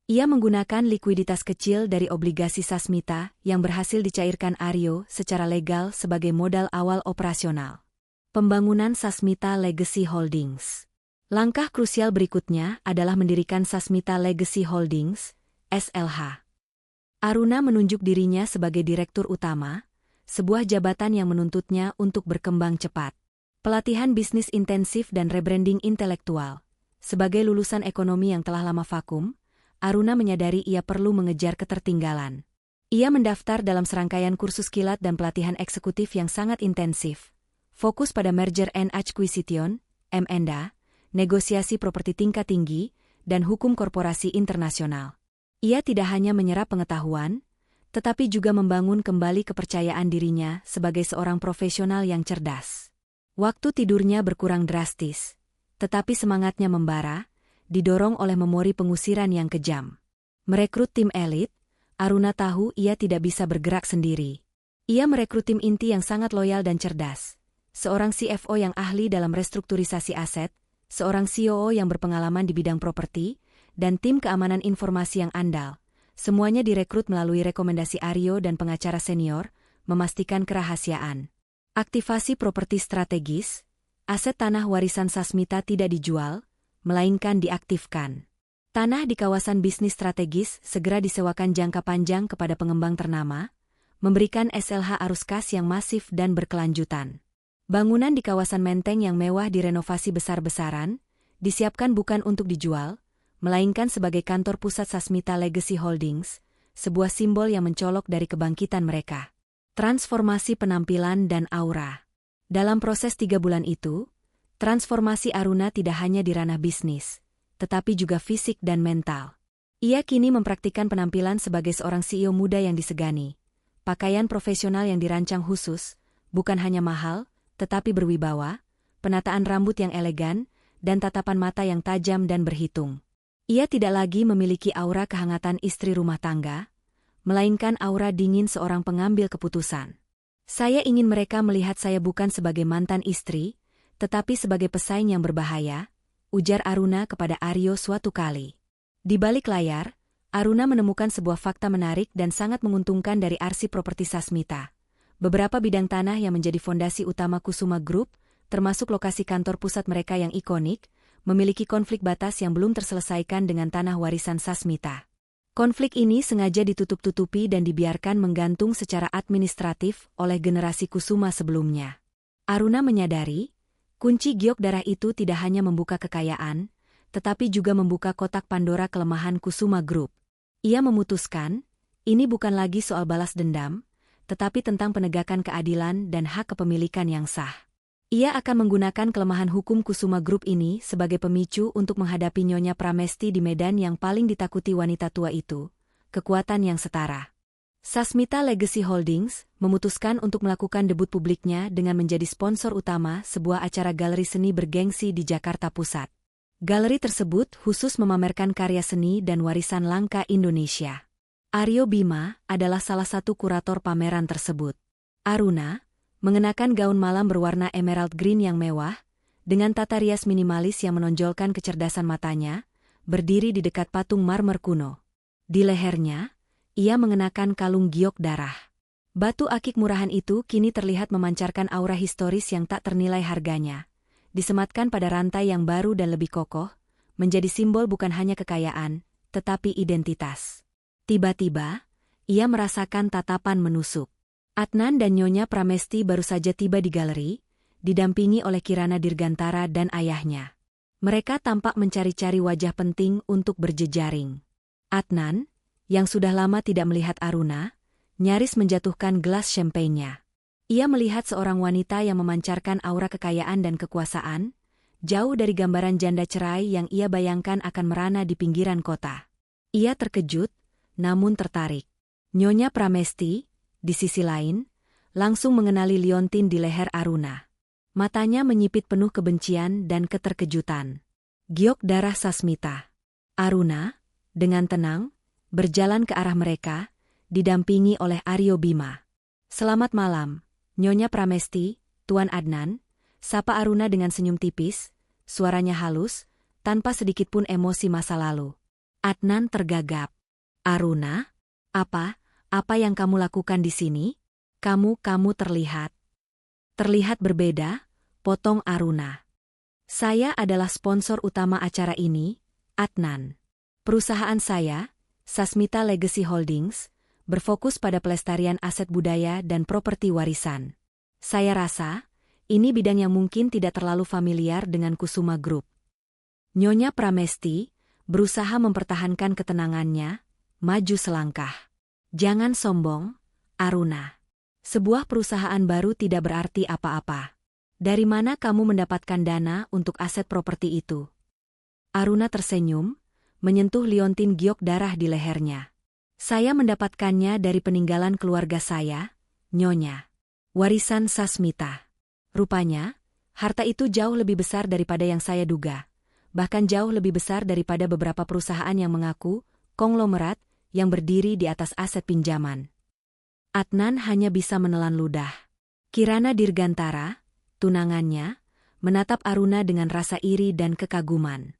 Ia menggunakan likuiditas kecil dari obligasi Sasmita yang berhasil dicairkan Aryo secara legal sebagai modal awal operasional. Pembangunan Sasmita Legacy Holdings. Langkah krusial berikutnya adalah mendirikan Sasmita Legacy Holdings, SLH. Aruna menunjuk dirinya sebagai direktur utama, sebuah jabatan yang menuntutnya untuk berkembang cepat. Pelatihan bisnis intensif dan rebranding intelektual. Sebagai lulusan ekonomi yang telah lama vakum, Aruna menyadari ia perlu mengejar ketertinggalan. Ia mendaftar dalam serangkaian kursus kilat dan pelatihan eksekutif yang sangat intensif. Fokus pada merger and acquisition, M&A, negosiasi properti tingkat tinggi, dan hukum korporasi internasional. Ia tidak hanya menyerap pengetahuan, tetapi juga membangun kembali kepercayaan dirinya sebagai seorang profesional yang cerdas. Waktu tidurnya berkurang drastis, tetapi semangatnya membara, didorong oleh memori pengusiran yang kejam. Merekrut tim elit, Aruna tahu ia tidak bisa bergerak sendiri. Ia merekrut tim inti yang sangat loyal dan cerdas. Seorang CFO yang ahli dalam restrukturisasi aset, seorang COO yang berpengalaman di bidang properti, dan tim keamanan informasi yang andal. Semuanya direkrut melalui rekomendasi Aryo dan pengacara senior, memastikan kerahasiaan. Aktivasi properti strategis, aset tanah warisan Sasmita tidak dijual, melainkan diaktifkan. Tanah di kawasan bisnis strategis segera disewakan jangka panjang kepada pengembang ternama, memberikan SLH arus kas yang masif dan berkelanjutan. Bangunan di kawasan Menteng yang mewah direnovasi besar-besaran, disiapkan bukan untuk dijual, melainkan sebagai kantor pusat Sasmita Legacy Holdings, sebuah simbol yang mencolok dari kebangkitan mereka. Transformasi penampilan dan aura. Dalam proses 3 bulan itu, transformasi Aruna tidak hanya di ranah bisnis, tetapi juga fisik dan mental. Ia kini mempraktikkan penampilan sebagai seorang CEO muda yang disegani. Pakaian profesional yang dirancang khusus, bukan hanya mahal, tetapi berwibawa, penataan rambut yang elegan, dan tatapan mata yang tajam dan berhitung. Ia tidak lagi memiliki aura kehangatan istri rumah tangga, melainkan aura dingin seorang pengambil keputusan. Saya ingin mereka melihat saya bukan sebagai mantan istri, tetapi sebagai pesaing yang berbahaya, ujar Aruna kepada Aryo suatu kali. Di balik layar, Aruna menemukan sebuah fakta menarik dan sangat menguntungkan dari arsip properti Sasmita. Beberapa bidang tanah yang menjadi fondasi utama Kusuma Group, termasuk lokasi kantor pusat mereka yang ikonik, memiliki konflik batas yang belum terselesaikan dengan tanah warisan Sasmita. Konflik ini sengaja ditutup-tutupi dan dibiarkan menggantung secara administratif oleh generasi Kusuma sebelumnya. Aruna menyadari, kunci giok darah itu tidak hanya membuka kekayaan, tetapi juga membuka kotak Pandora kelemahan Kusuma Group. Ia memutuskan, ini bukan lagi soal balas dendam, tetapi tentang penegakan keadilan dan hak kepemilikan yang sah. Ia akan menggunakan kelemahan hukum Kusuma Group ini sebagai pemicu untuk menghadapi Nyonya Pramesti di medan yang paling ditakuti wanita tua itu, kekuatan yang setara. Sasmita Legacy Holdings memutuskan untuk melakukan debut publiknya dengan menjadi sponsor utama sebuah acara galeri seni bergengsi di Jakarta Pusat. Galeri tersebut khusus memamerkan karya seni dan warisan langka Indonesia. Aryo Bima adalah salah satu kurator pameran tersebut. Aruna mengenakan gaun malam berwarna emerald green yang mewah, dengan tata rias minimalis yang menonjolkan kecerdasan matanya, berdiri di dekat patung marmer kuno. Di lehernya, ia mengenakan kalung giok darah. Batu akik murahan itu kini terlihat memancarkan aura historis yang tak ternilai harganya. Disematkan pada rantai yang baru dan lebih kokoh, menjadi simbol bukan hanya kekayaan, tetapi identitas. Tiba-tiba, ia merasakan tatapan menusuk. Adnan dan Nyonya Pramesti baru saja tiba di galeri, didampingi oleh Kirana Dirgantara dan ayahnya. Mereka tampak mencari-cari wajah penting untuk berjejaring. Adnan, yang sudah lama tidak melihat Aruna, nyaris menjatuhkan gelas champagne-nya. Ia melihat seorang wanita yang memancarkan aura kekayaan dan kekuasaan, jauh dari gambaran janda cerai yang ia bayangkan akan merana di pinggiran kota. Ia terkejut, namun tertarik. Nyonya Pramesti, di sisi lain, langsung mengenali liontin di leher Aruna. Matanya menyipit penuh kebencian dan keterkejutan. Giok darah Sasmita. Aruna, dengan tenang, berjalan ke arah mereka, didampingi oleh Aryo Bima. "Selamat malam, Nyonya Pramesti, Tuan Adnan," sapa Aruna dengan senyum tipis, suaranya halus, tanpa sedikitpun emosi masa lalu. Adnan tergagap. "Aruna, apa yang kamu lakukan di sini? Kamu terlihat berbeda," potong Aruna. "Saya adalah sponsor utama acara ini, Adnan. Perusahaan saya, Sasmita Legacy Holdings, berfokus pada pelestarian aset budaya dan properti warisan. Saya rasa, ini bidang yang mungkin tidak terlalu familiar dengan Kusuma Group." Nyonya Pramesti berusaha mempertahankan ketenangannya, maju selangkah. "Jangan sombong, Aruna. Sebuah perusahaan baru tidak berarti apa-apa. Dari mana kamu mendapatkan dana untuk aset properti itu?" Aruna tersenyum, menyentuh liontin giok darah di lehernya. "Saya mendapatkannya dari peninggalan keluarga saya, Nyonya. Warisan Sasmita. Rupanya, harta itu jauh lebih besar daripada yang saya duga. Bahkan jauh lebih besar daripada beberapa perusahaan yang mengaku konglomerat yang berdiri di atas aset pinjaman." Adnan hanya bisa menelan ludah. Kirana Dirgantara, tunangannya, menatap Aruna dengan rasa iri dan kekaguman.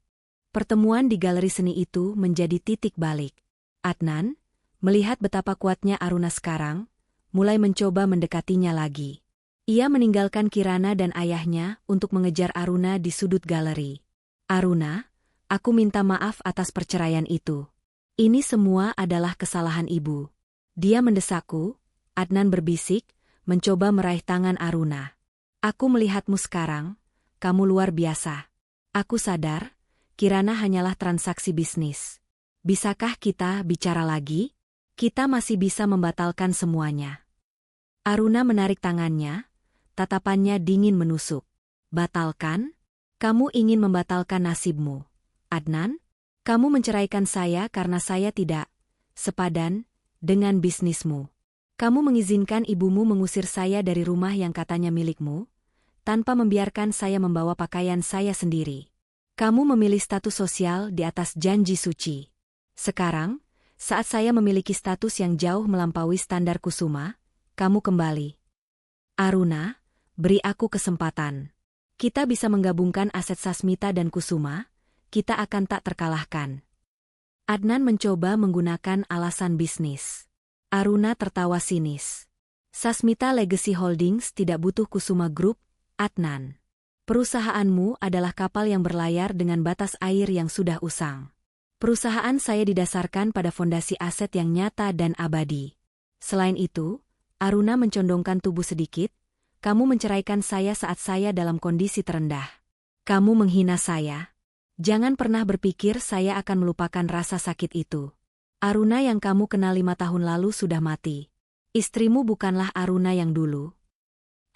Pertemuan di galeri seni itu menjadi titik balik. Adnan, melihat betapa kuatnya Aruna sekarang, mulai mencoba mendekatinya lagi. Ia meninggalkan Kirana dan ayahnya untuk mengejar Aruna di sudut galeri. Aruna, aku minta maaf atas perceraian itu. Ini semua adalah kesalahan ibu. Dia mendesakku, Adnan berbisik, mencoba meraih tangan Aruna. Aku melihatmu sekarang, kamu luar biasa. Aku sadar, Kirana hanyalah transaksi bisnis. Bisakah kita bicara lagi? Kita masih bisa membatalkan semuanya. Aruna menarik tangannya, tatapannya dingin menusuk. Batalkan? Kamu ingin membatalkan nasibmu. Adnan, kamu menceraikan saya karena saya tidak sepadan dengan bisnismu. Kamu mengizinkan ibumu mengusir saya dari rumah yang katanya milikmu, tanpa membiarkan saya membawa pakaian saya sendiri. Kamu memilih status sosial di atas janji suci. Sekarang, saat saya memiliki status yang jauh melampaui standar Kusuma, kamu kembali. Aruna, beri aku kesempatan. Kita bisa menggabungkan aset Sasmita dan Kusuma, kita akan tak terkalahkan. Adnan mencoba menggunakan alasan bisnis. Aruna tertawa sinis. Sasmita Legacy Holdings tidak butuh Kusuma Group, Adnan. Perusahaanmu adalah kapal yang berlayar dengan batas air yang sudah usang. Perusahaan saya didasarkan pada fondasi aset yang nyata dan abadi. Selain itu, Aruna mencondongkan tubuh sedikit, kamu menceraikan saya saat saya dalam kondisi terendah. Kamu menghina saya. Jangan pernah berpikir saya akan melupakan rasa sakit itu. Aruna yang kamu kenal 5 tahun lalu sudah mati. Istrimu bukanlah Aruna yang dulu.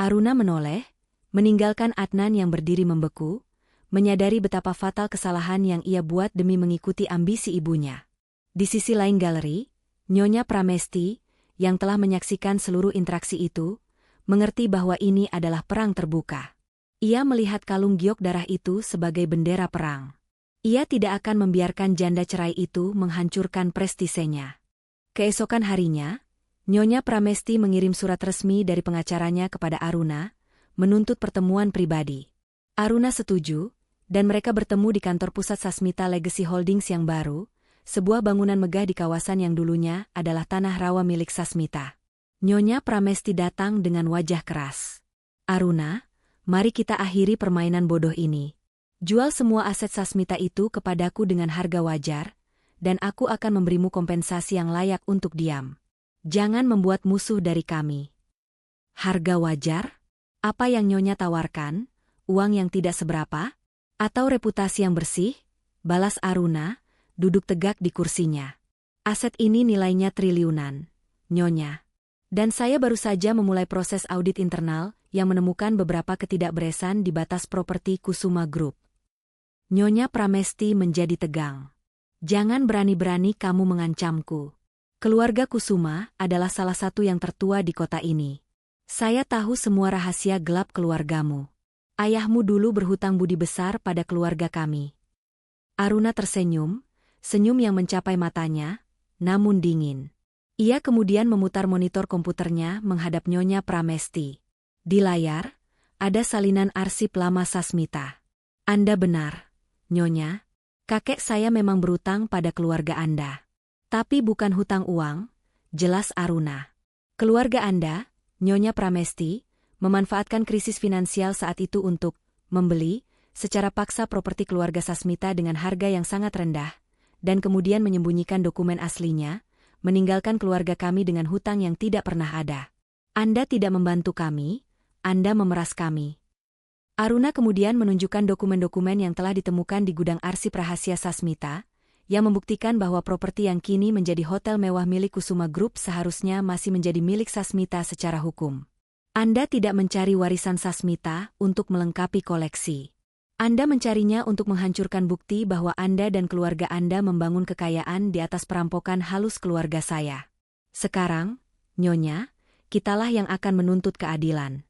Aruna menoleh, meninggalkan Adnan yang berdiri membeku, menyadari betapa fatal kesalahan yang ia buat demi mengikuti ambisi ibunya. Di sisi lain galeri, Nyonya Pramesti, yang telah menyaksikan seluruh interaksi itu, mengerti bahwa ini adalah perang terbuka. Ia melihat kalung giok darah itu sebagai bendera perang. Ia tidak akan membiarkan janda cerai itu menghancurkan prestisenya. Keesokan harinya, Nyonya Pramesti mengirim surat resmi dari pengacaranya kepada Aruna, menuntut pertemuan pribadi. Aruna setuju, dan mereka bertemu di kantor pusat Sasmita Legacy Holdings yang baru, sebuah bangunan megah di kawasan yang dulunya adalah tanah rawa milik Sasmita. Nyonya Pramesti datang dengan wajah keras. Aruna, mari kita akhiri permainan bodoh ini. Jual semua aset Sasmita itu kepadaku dengan harga wajar, dan aku akan memberimu kompensasi yang layak untuk diam. Jangan membuat musuh dari kami. Harga wajar? Apa yang Nyonya tawarkan? Uang yang tidak seberapa? Atau reputasi yang bersih? Balas Aruna, duduk tegak di kursinya. Aset ini nilainya triliunan, Nyonya. Dan saya baru saja memulai proses audit internal yang menemukan beberapa ketidakberesan di batas properti Kusuma Group. Nyonya Pramesti menjadi tegang. Jangan berani-berani kamu mengancamku. Keluarga Kusuma adalah salah satu yang tertua di kota ini. Saya tahu semua rahasia gelap keluargamu. Ayahmu dulu berhutang budi besar pada keluarga kami. Aruna tersenyum, senyum yang mencapai matanya, namun dingin. Ia kemudian memutar monitor komputernya menghadap Nyonya Pramesti. Di layar, ada salinan arsip lama Sasmita. Anda benar, Nyonya. Kakek saya memang berutang pada keluarga Anda. Tapi bukan hutang uang, jelas Aruna. Keluarga Anda, Nyonya Pramesti, memanfaatkan krisis finansial saat itu untuk membeli secara paksa properti keluarga Sasmita dengan harga yang sangat rendah, dan kemudian menyembunyikan dokumen aslinya, meninggalkan keluarga kami dengan hutang yang tidak pernah ada. Anda tidak membantu kami, Anda memeras kami. Aruna kemudian menunjukkan dokumen-dokumen yang telah ditemukan di gudang arsip rahasia Sasmita, yang membuktikan bahwa properti yang kini menjadi hotel mewah milik Kusuma Group seharusnya masih menjadi milik Sasmita secara hukum. Anda tidak mencari warisan Sasmita untuk melengkapi koleksi. Anda mencarinya untuk menghancurkan bukti bahwa Anda dan keluarga Anda membangun kekayaan di atas perampokan halus keluarga saya. Sekarang, Nyonya, kitalah yang akan menuntut keadilan.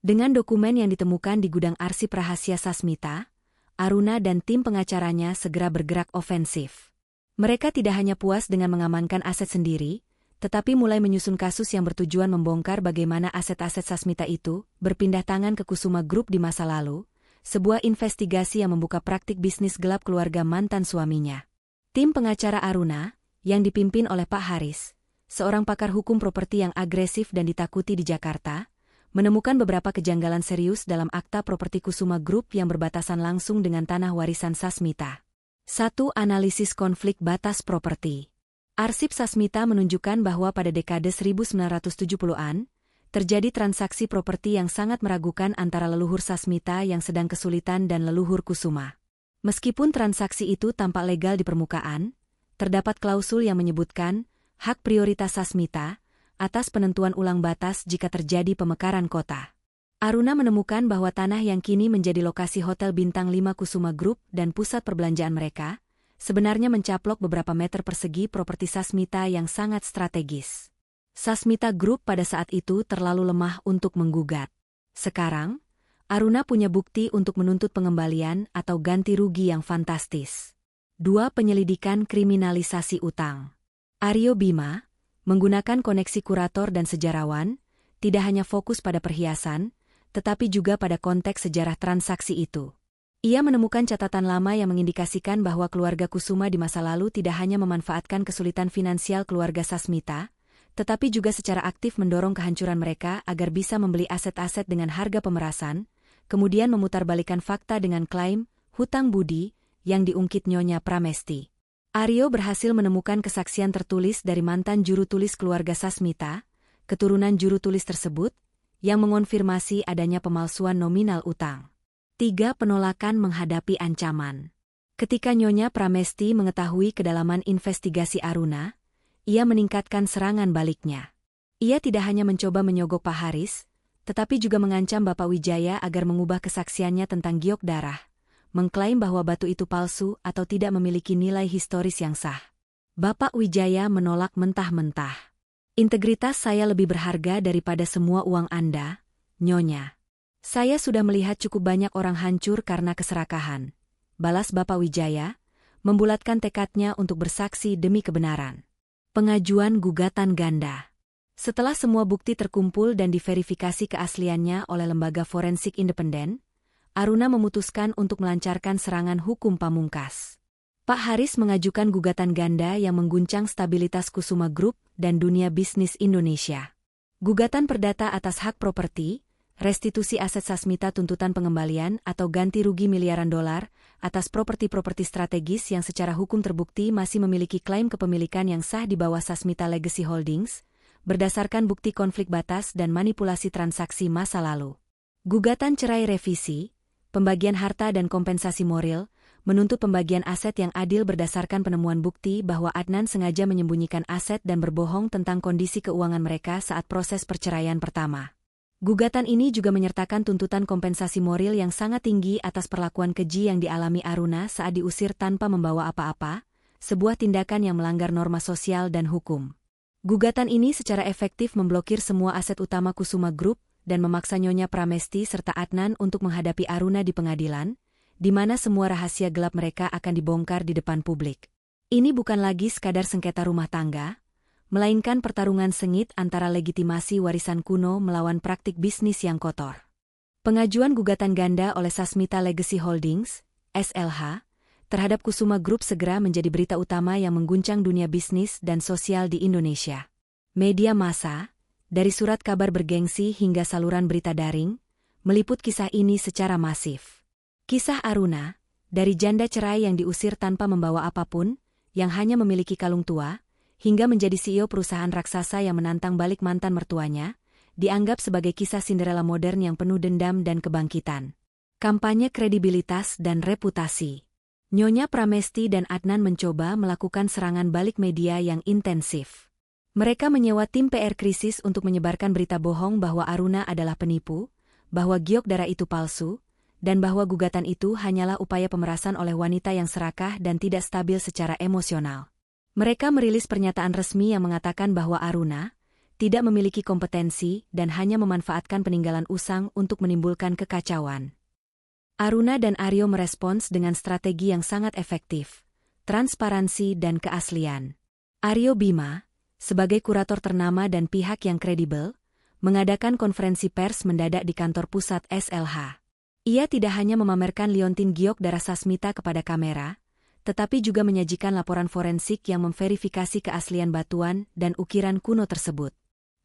Dengan dokumen yang ditemukan di gudang arsip rahasia Sasmita, Aruna dan tim pengacaranya segera bergerak ofensif. Mereka tidak hanya puas dengan mengamankan aset sendiri, tetapi mulai menyusun kasus yang bertujuan membongkar bagaimana aset-aset Sasmita itu berpindah tangan ke Kusuma Group di masa lalu, sebuah investigasi yang membuka praktik bisnis gelap keluarga mantan suaminya. Tim pengacara Aruna, yang dipimpin oleh Pak Haris, seorang pakar hukum properti yang agresif dan ditakuti di Jakarta, menemukan beberapa kejanggalan serius dalam akta properti Kusuma Group yang berbatasan langsung dengan tanah warisan Sasmita. 1. Analisis konflik batas properti. Arsip Sasmita menunjukkan bahwa pada dekade 1970-an, terjadi transaksi properti yang sangat meragukan antara leluhur Sasmita yang sedang kesulitan dan leluhur Kusuma. Meskipun transaksi itu tampak legal di permukaan, terdapat klausul yang menyebutkan hak prioritas Sasmita atas penentuan ulang batas jika terjadi pemekaran kota. Aruna menemukan bahwa tanah yang kini menjadi lokasi Hotel Bintang 5 Kusuma Group dan pusat perbelanjaan mereka, sebenarnya mencaplok beberapa meter persegi properti Sasmita yang sangat strategis. Sasmita Group pada saat itu terlalu lemah untuk menggugat. Sekarang, Aruna punya bukti untuk menuntut pengembalian atau ganti rugi yang fantastis. 2. Penyelidikan kriminalisasi utang. Aryo Bima, menggunakan koneksi kurator dan sejarawan, tidak hanya fokus pada perhiasan, tetapi juga pada konteks sejarah transaksi itu. Ia menemukan catatan lama yang mengindikasikan bahwa keluarga Kusuma di masa lalu tidak hanya memanfaatkan kesulitan finansial keluarga Sasmita, tetapi juga secara aktif mendorong kehancuran mereka agar bisa membeli aset-aset dengan harga pemerasan, kemudian memutarbalikkan fakta dengan klaim hutang budi yang diungkit Nyonya Pramesti. Aryo berhasil menemukan kesaksian tertulis dari mantan juru tulis keluarga Sasmita, keturunan juru tulis tersebut, yang mengonfirmasi adanya pemalsuan nominal utang. 3. Penolakan menghadapi ancaman. Ketika Nyonya Pramesti mengetahui kedalaman investigasi Aruna, ia meningkatkan serangan baliknya. Ia tidak hanya mencoba menyogok Pak Haris, tetapi juga mengancam Bapak Wijaya agar mengubah kesaksiannya tentang giok darah, mengklaim bahwa batu itu palsu atau tidak memiliki nilai historis yang sah. Bapak Wijaya menolak mentah-mentah. Integritas saya lebih berharga daripada semua uang Anda, Nyonya. Saya sudah melihat cukup banyak orang hancur karena keserakahan. Balas Bapak Wijaya, membulatkan tekadnya untuk bersaksi demi kebenaran. Pengajuan gugatan ganda. Setelah semua bukti terkumpul dan diverifikasi keasliannya oleh lembaga forensik independen, Aruna memutuskan untuk melancarkan serangan hukum pamungkas. Pak Haris mengajukan gugatan ganda yang mengguncang stabilitas Kusuma Group dan dunia bisnis Indonesia. Gugatan perdata atas hak properti, restitusi aset Sasmita tuntutan pengembalian atau ganti rugi miliaran dolar atas properti-properti strategis yang secara hukum terbukti masih memiliki klaim kepemilikan yang sah di bawah Sasmita Legacy Holdings, berdasarkan bukti konflik batas dan manipulasi transaksi masa lalu. Gugatan cerai revisi, pembagian harta dan kompensasi moral, menuntut pembagian aset yang adil berdasarkan penemuan bukti bahwa Adnan sengaja menyembunyikan aset dan berbohong tentang kondisi keuangan mereka saat proses perceraian pertama. Gugatan ini juga menyertakan tuntutan kompensasi moral yang sangat tinggi atas perlakuan keji yang dialami Aruna saat diusir tanpa membawa apa-apa, sebuah tindakan yang melanggar norma sosial dan hukum. Gugatan ini secara efektif memblokir semua aset utama Kusuma Group dan memaksa Nyonya Pramesti serta Adnan untuk menghadapi Aruna di pengadilan, di mana semua rahasia gelap mereka akan dibongkar di depan publik. Ini bukan lagi sekadar sengketa rumah tangga, melainkan pertarungan sengit antara legitimasi warisan kuno melawan praktik bisnis yang kotor. Pengajuan gugatan ganda oleh Sasmita Legacy Holdings, SLH, terhadap Kusuma Group segera menjadi berita utama yang mengguncang dunia bisnis dan sosial di Indonesia. Media massa, dari surat kabar bergengsi hingga saluran berita daring, meliput kisah ini secara masif. Kisah Aruna, dari janda cerai yang diusir tanpa membawa apapun, yang hanya memiliki kalung tua, hingga menjadi CEO perusahaan raksasa yang menantang balik mantan mertuanya, dianggap sebagai kisah Cinderella modern yang penuh dendam dan kebangkitan. Kampanye kredibilitas dan reputasi. Nyonya Pramesti dan Adnan mencoba melakukan serangan balik media yang intensif. Mereka menyewa tim PR krisis untuk menyebarkan berita bohong bahwa Aruna adalah penipu, bahwa giok darah itu palsu, dan bahwa gugatan itu hanyalah upaya pemerasan oleh wanita yang serakah dan tidak stabil secara emosional. Mereka merilis pernyataan resmi yang mengatakan bahwa Aruna tidak memiliki kompetensi dan hanya memanfaatkan peninggalan usang untuk menimbulkan kekacauan. Aruna dan Aryo merespons dengan strategi yang sangat efektif, transparansi dan keaslian. Aryo Bima, sebagai kurator ternama dan pihak yang kredibel, mengadakan konferensi pers mendadak di kantor pusat SLH. Ia tidak hanya memamerkan liontin giok darah Sasmita kepada kamera, tetapi juga menyajikan laporan forensik yang memverifikasi keaslian batuan dan ukiran kuno tersebut.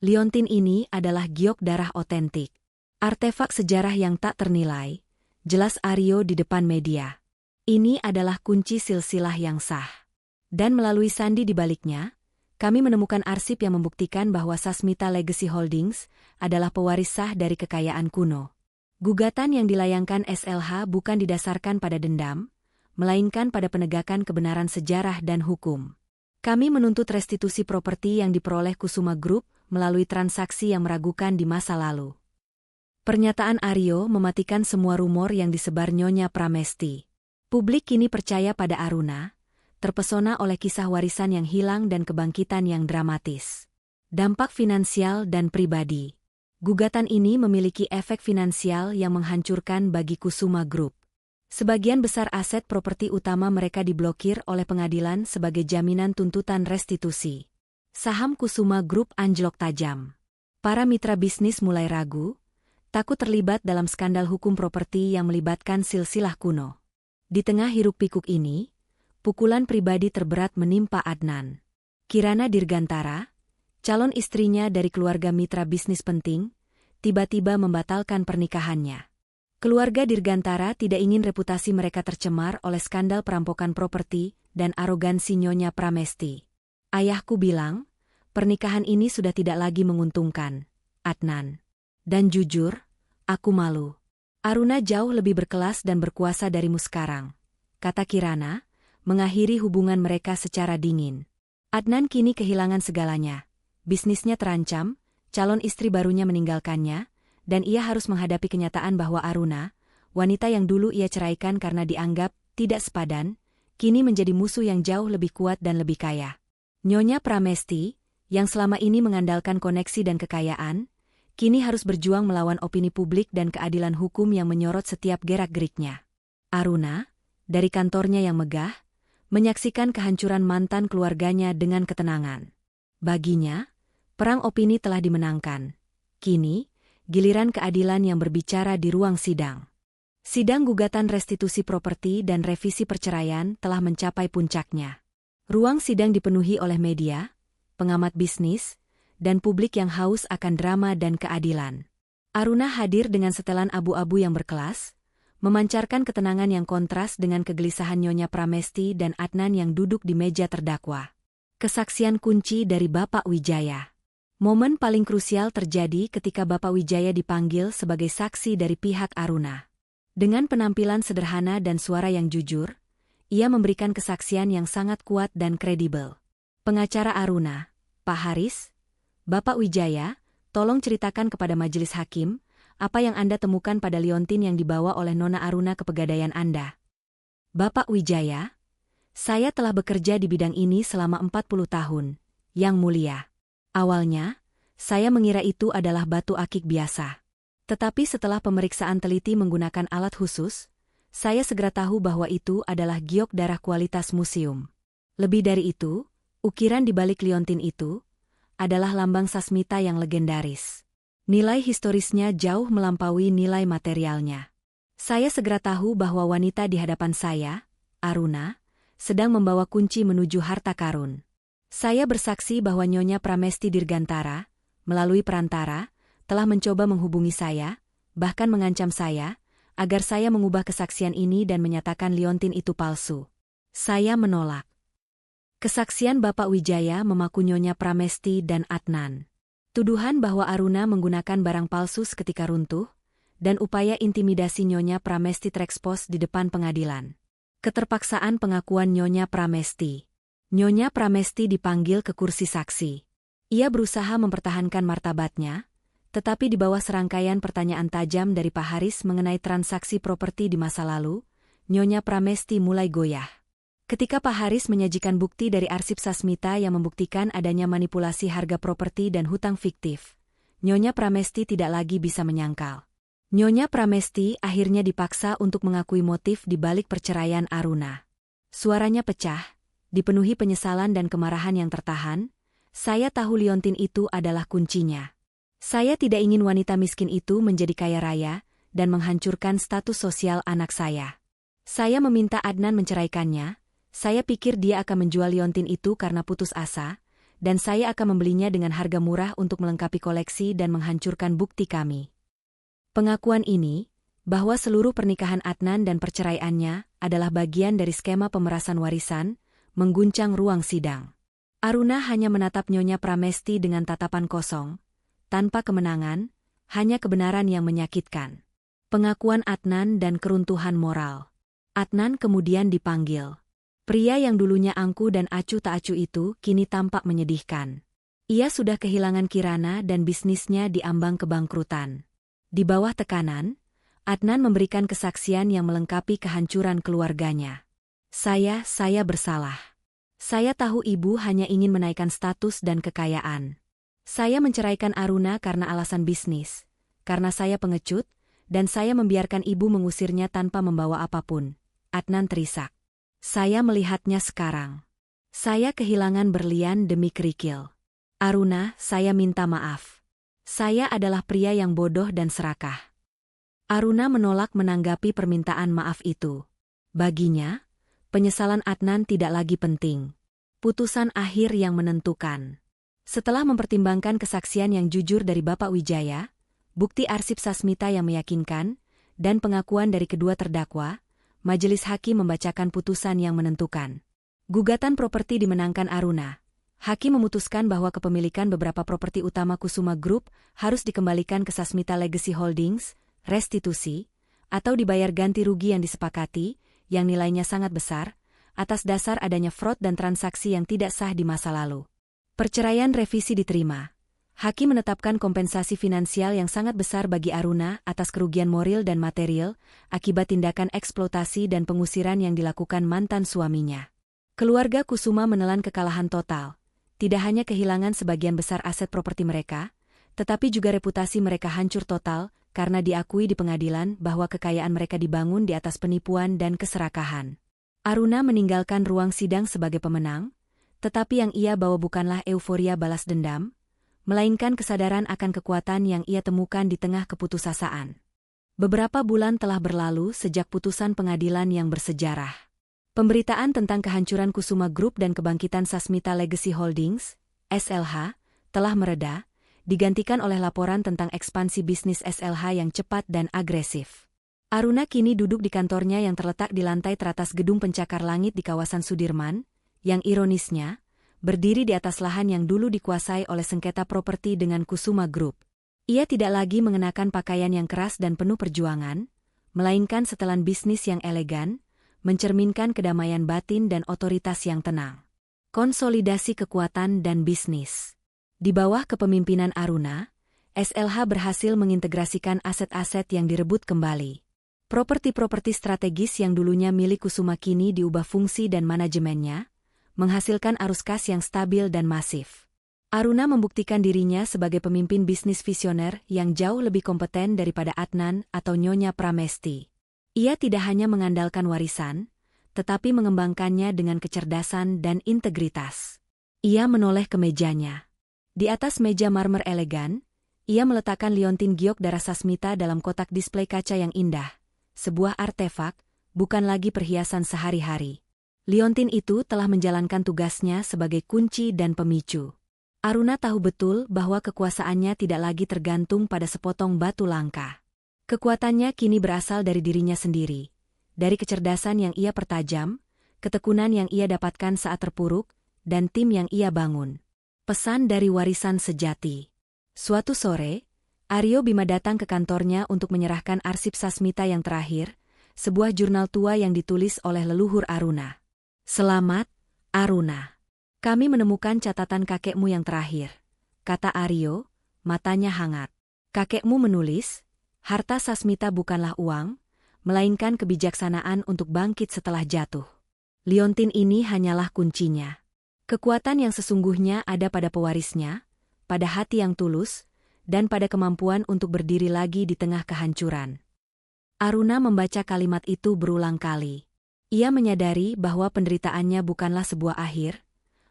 Liontin ini adalah giok darah otentik. Artefak sejarah yang tak ternilai, jelas Aryo di depan media. Ini adalah kunci silsilah yang sah. Dan melalui sandi di baliknya, kami menemukan arsip yang membuktikan bahwa Sasmita Legacy Holdings adalah pewaris sah dari kekayaan kuno. Gugatan yang dilayangkan SLH bukan didasarkan pada dendam, melainkan pada penegakan kebenaran sejarah dan hukum. Kami menuntut restitusi properti yang diperoleh Kusuma Group melalui transaksi yang meragukan di masa lalu. Pernyataan Aryo mematikan semua rumor yang disebar Nyonya Pramesti. Publik kini percaya pada Aruna, terpesona oleh kisah warisan yang hilang dan kebangkitan yang dramatis. Dampak finansial dan pribadi. Gugatan ini memiliki efek finansial yang menghancurkan bagi Kusuma Group. Sebagian besar aset properti utama mereka diblokir oleh pengadilan sebagai jaminan tuntutan restitusi. Saham Kusuma Group anjlok tajam. Para mitra bisnis mulai ragu, takut terlibat dalam skandal hukum properti yang melibatkan silsilah kuno. Di tengah hiruk-pikuk ini, pukulan pribadi terberat menimpa Adnan. Kirana Dirgantara, calon istrinya dari keluarga mitra bisnis penting, tiba-tiba membatalkan pernikahannya. Keluarga Dirgantara tidak ingin reputasi mereka tercemar oleh skandal perampokan properti dan arogansi Nyonya Pramesti. Ayahku bilang, pernikahan ini sudah tidak lagi menguntungkan, Adnan. Dan jujur, aku malu. Aruna jauh lebih berkelas dan berkuasa darimu sekarang, kata Kirana, mengakhiri hubungan mereka secara dingin. Adnan kini kehilangan segalanya. Bisnisnya terancam, calon istri barunya meninggalkannya, dan ia harus menghadapi kenyataan bahwa Aruna, wanita yang dulu ia ceraikan karena dianggap tidak sepadan, kini menjadi musuh yang jauh lebih kuat dan lebih kaya. Nyonya Pramesti, yang selama ini mengandalkan koneksi dan kekayaan, kini harus berjuang melawan opini publik dan keadilan hukum yang menyorot setiap gerak-geriknya. Aruna, dari kantornya yang megah, menyaksikan kehancuran mantan keluarganya dengan ketenangan. Baginya, perang opini telah dimenangkan. Kini, giliran keadilan yang berbicara di ruang sidang. Sidang gugatan restitusi properti dan revisi perceraian telah mencapai puncaknya. Ruang sidang dipenuhi oleh media, pengamat bisnis, dan publik yang haus akan drama dan keadilan. Aruna hadir dengan setelan abu-abu yang berkelas, memancarkan ketenangan yang kontras dengan kegelisahan Nyonya Pramesti dan Adnan yang duduk di meja terdakwa. Kesaksian kunci dari Bapak Wijaya. Momen paling krusial terjadi ketika Bapak Wijaya dipanggil sebagai saksi dari pihak Aruna. Dengan penampilan sederhana dan suara yang jujur, ia memberikan kesaksian yang sangat kuat dan kredibel. Pengacara Aruna, Pak Haris, Bapak Wijaya, tolong ceritakan kepada majelis hakim, apa yang Anda temukan pada liontin yang dibawa oleh Nona Aruna ke pegadaian Anda. Bapak Wijaya, saya telah bekerja di bidang ini selama 40 tahun, Yang Mulia. Awalnya, saya mengira itu adalah batu akik biasa. Tetapi setelah pemeriksaan teliti menggunakan alat khusus, saya segera tahu bahwa itu adalah giok darah kualitas museum. Lebih dari itu, ukiran di balik liontin itu adalah lambang Sasmita yang legendaris. Nilai historisnya jauh melampaui nilai materialnya. Saya segera tahu bahwa wanita di hadapan saya, Aruna, sedang membawa kunci menuju harta karun. Saya bersaksi bahwa Nyonya Pramesti Dirgantara, melalui perantara, telah mencoba menghubungi saya, bahkan mengancam saya, agar saya mengubah kesaksian ini dan menyatakan liontin itu palsu. Saya menolak. Kesaksian Bapak Wijaya memaku Nyonya Pramesti dan Adnan. Tuduhan bahwa Aruna menggunakan barang palsu seketika runtuh, dan upaya intimidasi Nyonya Pramesti terekspos di depan pengadilan. Keterpaksaan pengakuan Nyonya Pramesti. Nyonya Pramesti dipanggil ke kursi saksi. Ia berusaha mempertahankan martabatnya, tetapi di bawah serangkaian pertanyaan tajam dari Pak Haris mengenai transaksi properti di masa lalu, Nyonya Pramesti mulai goyah. Ketika Pak Haris menyajikan bukti dari arsip Sasmita yang membuktikan adanya manipulasi harga properti dan hutang fiktif, Nyonya Pramesti tidak lagi bisa menyangkal. Nyonya Pramesti akhirnya dipaksa untuk mengakui motif di balik perceraian Aruna. Suaranya pecah, dipenuhi penyesalan dan kemarahan yang tertahan. Saya tahu liontin itu adalah kuncinya. Saya tidak ingin wanita miskin itu menjadi kaya raya dan menghancurkan status sosial anak saya. Saya meminta Adnan menceraikannya. Saya pikir dia akan menjual liontin itu karena putus asa, dan saya akan membelinya dengan harga murah untuk melengkapi koleksi dan menghancurkan bukti kami. Pengakuan ini, bahwa seluruh pernikahan Adnan dan perceraiannya adalah bagian dari skema pemerasan warisan, mengguncang ruang sidang. Aruna hanya menatap Nyonya Pramesti dengan tatapan kosong, tanpa kemenangan, hanya kebenaran yang menyakitkan. Pengakuan Adnan dan keruntuhan moral. Adnan kemudian dipanggil. Pria yang dulunya angku dan acuh tak acuh itu kini tampak menyedihkan. Ia sudah kehilangan Kirana dan bisnisnya diambang kebangkrutan. Di bawah tekanan, Adnan memberikan kesaksian yang melengkapi kehancuran keluarganya. Saya bersalah. Saya tahu ibu hanya ingin menaikkan status dan kekayaan. Saya menceraikan Aruna karena alasan bisnis, karena saya pengecut, dan saya membiarkan ibu mengusirnya tanpa membawa apapun. Adnan terisak. Saya melihatnya sekarang. Saya kehilangan berlian demi kerikil. Aruna, saya minta maaf. Saya adalah pria yang bodoh dan serakah. Aruna menolak menanggapi permintaan maaf itu. Baginya, penyesalan Adnan tidak lagi penting. Putusan akhir yang menentukan. Setelah mempertimbangkan kesaksian yang jujur dari Bapak Wijaya, bukti arsip Sasmita yang meyakinkan, dan pengakuan dari kedua terdakwa, Majelis Hakim membacakan putusan yang menentukan. Gugatan properti dimenangkan Aruna. Hakim memutuskan bahwa kepemilikan beberapa properti utama Kusuma Group harus dikembalikan ke Sasmita Legacy Holdings, restitusi, atau dibayar ganti rugi yang disepakati, yang nilainya sangat besar, atas dasar adanya fraud dan transaksi yang tidak sah di masa lalu. Perceraian revisi diterima. Hakim menetapkan kompensasi finansial yang sangat besar bagi Aruna atas kerugian moral dan material akibat tindakan eksploitasi dan pengusiran yang dilakukan mantan suaminya. Keluarga Kusuma menelan kekalahan total. Tidak hanya kehilangan sebagian besar aset properti mereka, tetapi juga reputasi mereka hancur total karena diakui di pengadilan bahwa kekayaan mereka dibangun di atas penipuan dan keserakahan. Aruna meninggalkan ruang sidang sebagai pemenang, tetapi yang ia bawa bukanlah euforia balas dendam, melainkan kesadaran akan kekuatan yang ia temukan di tengah keputusasaan. Beberapa bulan telah berlalu sejak putusan pengadilan yang bersejarah. Pemberitaan tentang kehancuran Kusuma Group dan kebangkitan Sasmita Legacy Holdings, SLH, telah mereda, digantikan oleh laporan tentang ekspansi bisnis SLH yang cepat dan agresif. Aruna kini duduk di kantornya yang terletak di lantai teratas gedung pencakar langit di kawasan Sudirman, yang ironisnya, berdiri di atas lahan yang dulu dikuasai oleh sengketa properti dengan Kusuma Group. Ia tidak lagi mengenakan pakaian yang keras dan penuh perjuangan, melainkan setelan bisnis yang elegan, mencerminkan kedamaian batin dan otoritas yang tenang. Konsolidasi kekuatan dan bisnis. Di bawah kepemimpinan Aruna, SLH berhasil mengintegrasikan aset-aset yang direbut kembali. Properti-properti strategis yang dulunya milik Kusuma kini diubah fungsi dan manajemennya, menghasilkan arus kas yang stabil dan masif. Aruna membuktikan dirinya sebagai pemimpin bisnis visioner yang jauh lebih kompeten daripada Adnan atau Nyonya Pramesti. Ia tidak hanya mengandalkan warisan, tetapi mengembangkannya dengan kecerdasan dan integritas. Ia menoleh ke mejanya. Di atas meja marmer elegan, ia meletakkan liontin giok darah Sasmita dalam kotak display kaca yang indah, sebuah artefak, bukan lagi perhiasan sehari-hari. Liontin itu telah menjalankan tugasnya sebagai kunci dan pemicu. Aruna tahu betul bahwa kekuasaannya tidak lagi tergantung pada sepotong batu langka. Kekuatannya kini berasal dari dirinya sendiri, dari kecerdasan yang ia pertajam, ketekunan yang ia dapatkan saat terpuruk, dan tim yang ia bangun. Pesan dari warisan sejati. Suatu sore, Aryo Bima datang ke kantornya untuk menyerahkan arsip Sasmita yang terakhir, sebuah jurnal tua yang ditulis oleh leluhur Aruna. Selamat, Aruna. Kami menemukan catatan kakekmu yang terakhir, kata Aryo, matanya hangat. Kakekmu menulis, harta Sasmita bukanlah uang, melainkan kebijaksanaan untuk bangkit setelah jatuh. Liontin ini hanyalah kuncinya. Kekuatan yang sesungguhnya ada pada pewarisnya, pada hati yang tulus, dan pada kemampuan untuk berdiri lagi di tengah kehancuran. Aruna membaca kalimat itu berulang kali. Ia menyadari bahwa penderitaannya bukanlah sebuah akhir,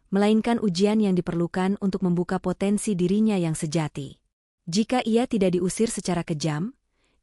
melainkan ujian yang diperlukan untuk membuka potensi dirinya yang sejati. Jika ia tidak diusir secara kejam,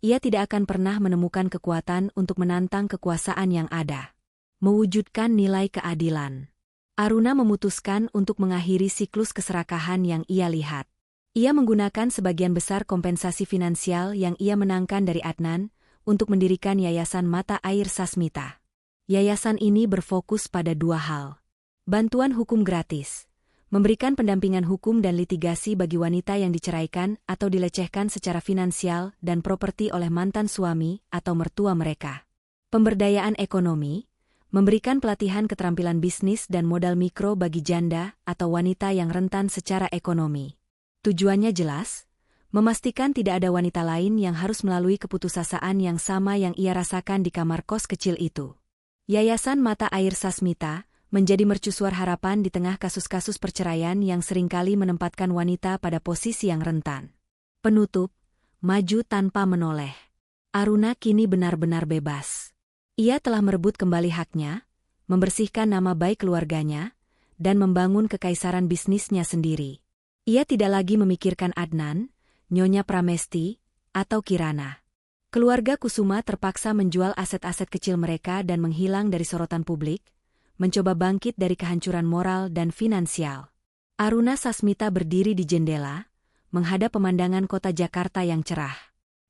ia tidak akan pernah menemukan kekuatan untuk menantang kekuasaan yang ada. Mewujudkan nilai keadilan. Aruna memutuskan untuk mengakhiri siklus keserakahan yang ia lihat. Ia menggunakan sebagian besar kompensasi finansial yang ia menangkan dari Adnan untuk mendirikan Yayasan Mata Air Sasmita. Yayasan ini berfokus pada dua hal. Bantuan hukum gratis. Memberikan pendampingan hukum dan litigasi bagi wanita yang diceraikan atau dilecehkan secara finansial dan properti oleh mantan suami atau mertua mereka. Pemberdayaan ekonomi. Memberikan pelatihan keterampilan bisnis dan modal mikro bagi janda atau wanita yang rentan secara ekonomi. Tujuannya jelas, memastikan tidak ada wanita lain yang harus melalui keputusasaan yang sama yang ia rasakan di kamar kos kecil itu. Yayasan Mata Air Sasmita menjadi mercusuar harapan di tengah kasus-kasus perceraian yang seringkali menempatkan wanita pada posisi yang rentan. Penutup, maju tanpa menoleh. Aruna kini benar-benar bebas. Ia telah merebut kembali haknya, membersihkan nama baik keluarganya, dan membangun kekaisaran bisnisnya sendiri. Ia tidak lagi memikirkan Adnan, Nyonya Pramesti, atau Kirana. Keluarga Kusuma terpaksa menjual aset-aset kecil mereka dan menghilang dari sorotan publik, mencoba bangkit dari kehancuran moral dan finansial. Aruna Sasmita berdiri di jendela, menghadap pemandangan kota Jakarta yang cerah.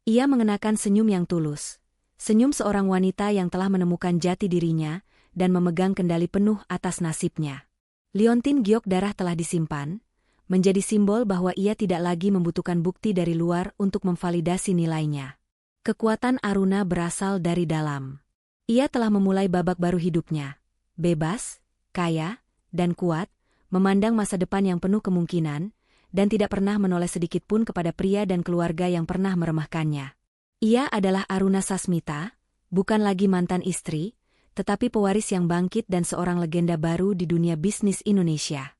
Ia mengenakan senyum yang tulus, senyum seorang wanita yang telah menemukan jati dirinya dan memegang kendali penuh atas nasibnya. Liontin giok darah telah disimpan, menjadi simbol bahwa ia tidak lagi membutuhkan bukti dari luar untuk memvalidasi nilainya. Kekuatan Aruna berasal dari dalam. Ia telah memulai babak baru hidupnya. Bebas, kaya, dan kuat, memandang masa depan yang penuh kemungkinan, dan tidak pernah menoleh sedikit pun kepada pria dan keluarga yang pernah meremehkannya. Ia adalah Aruna Sasmita, bukan lagi mantan istri, tetapi pewaris yang bangkit dan seorang legenda baru di dunia bisnis Indonesia.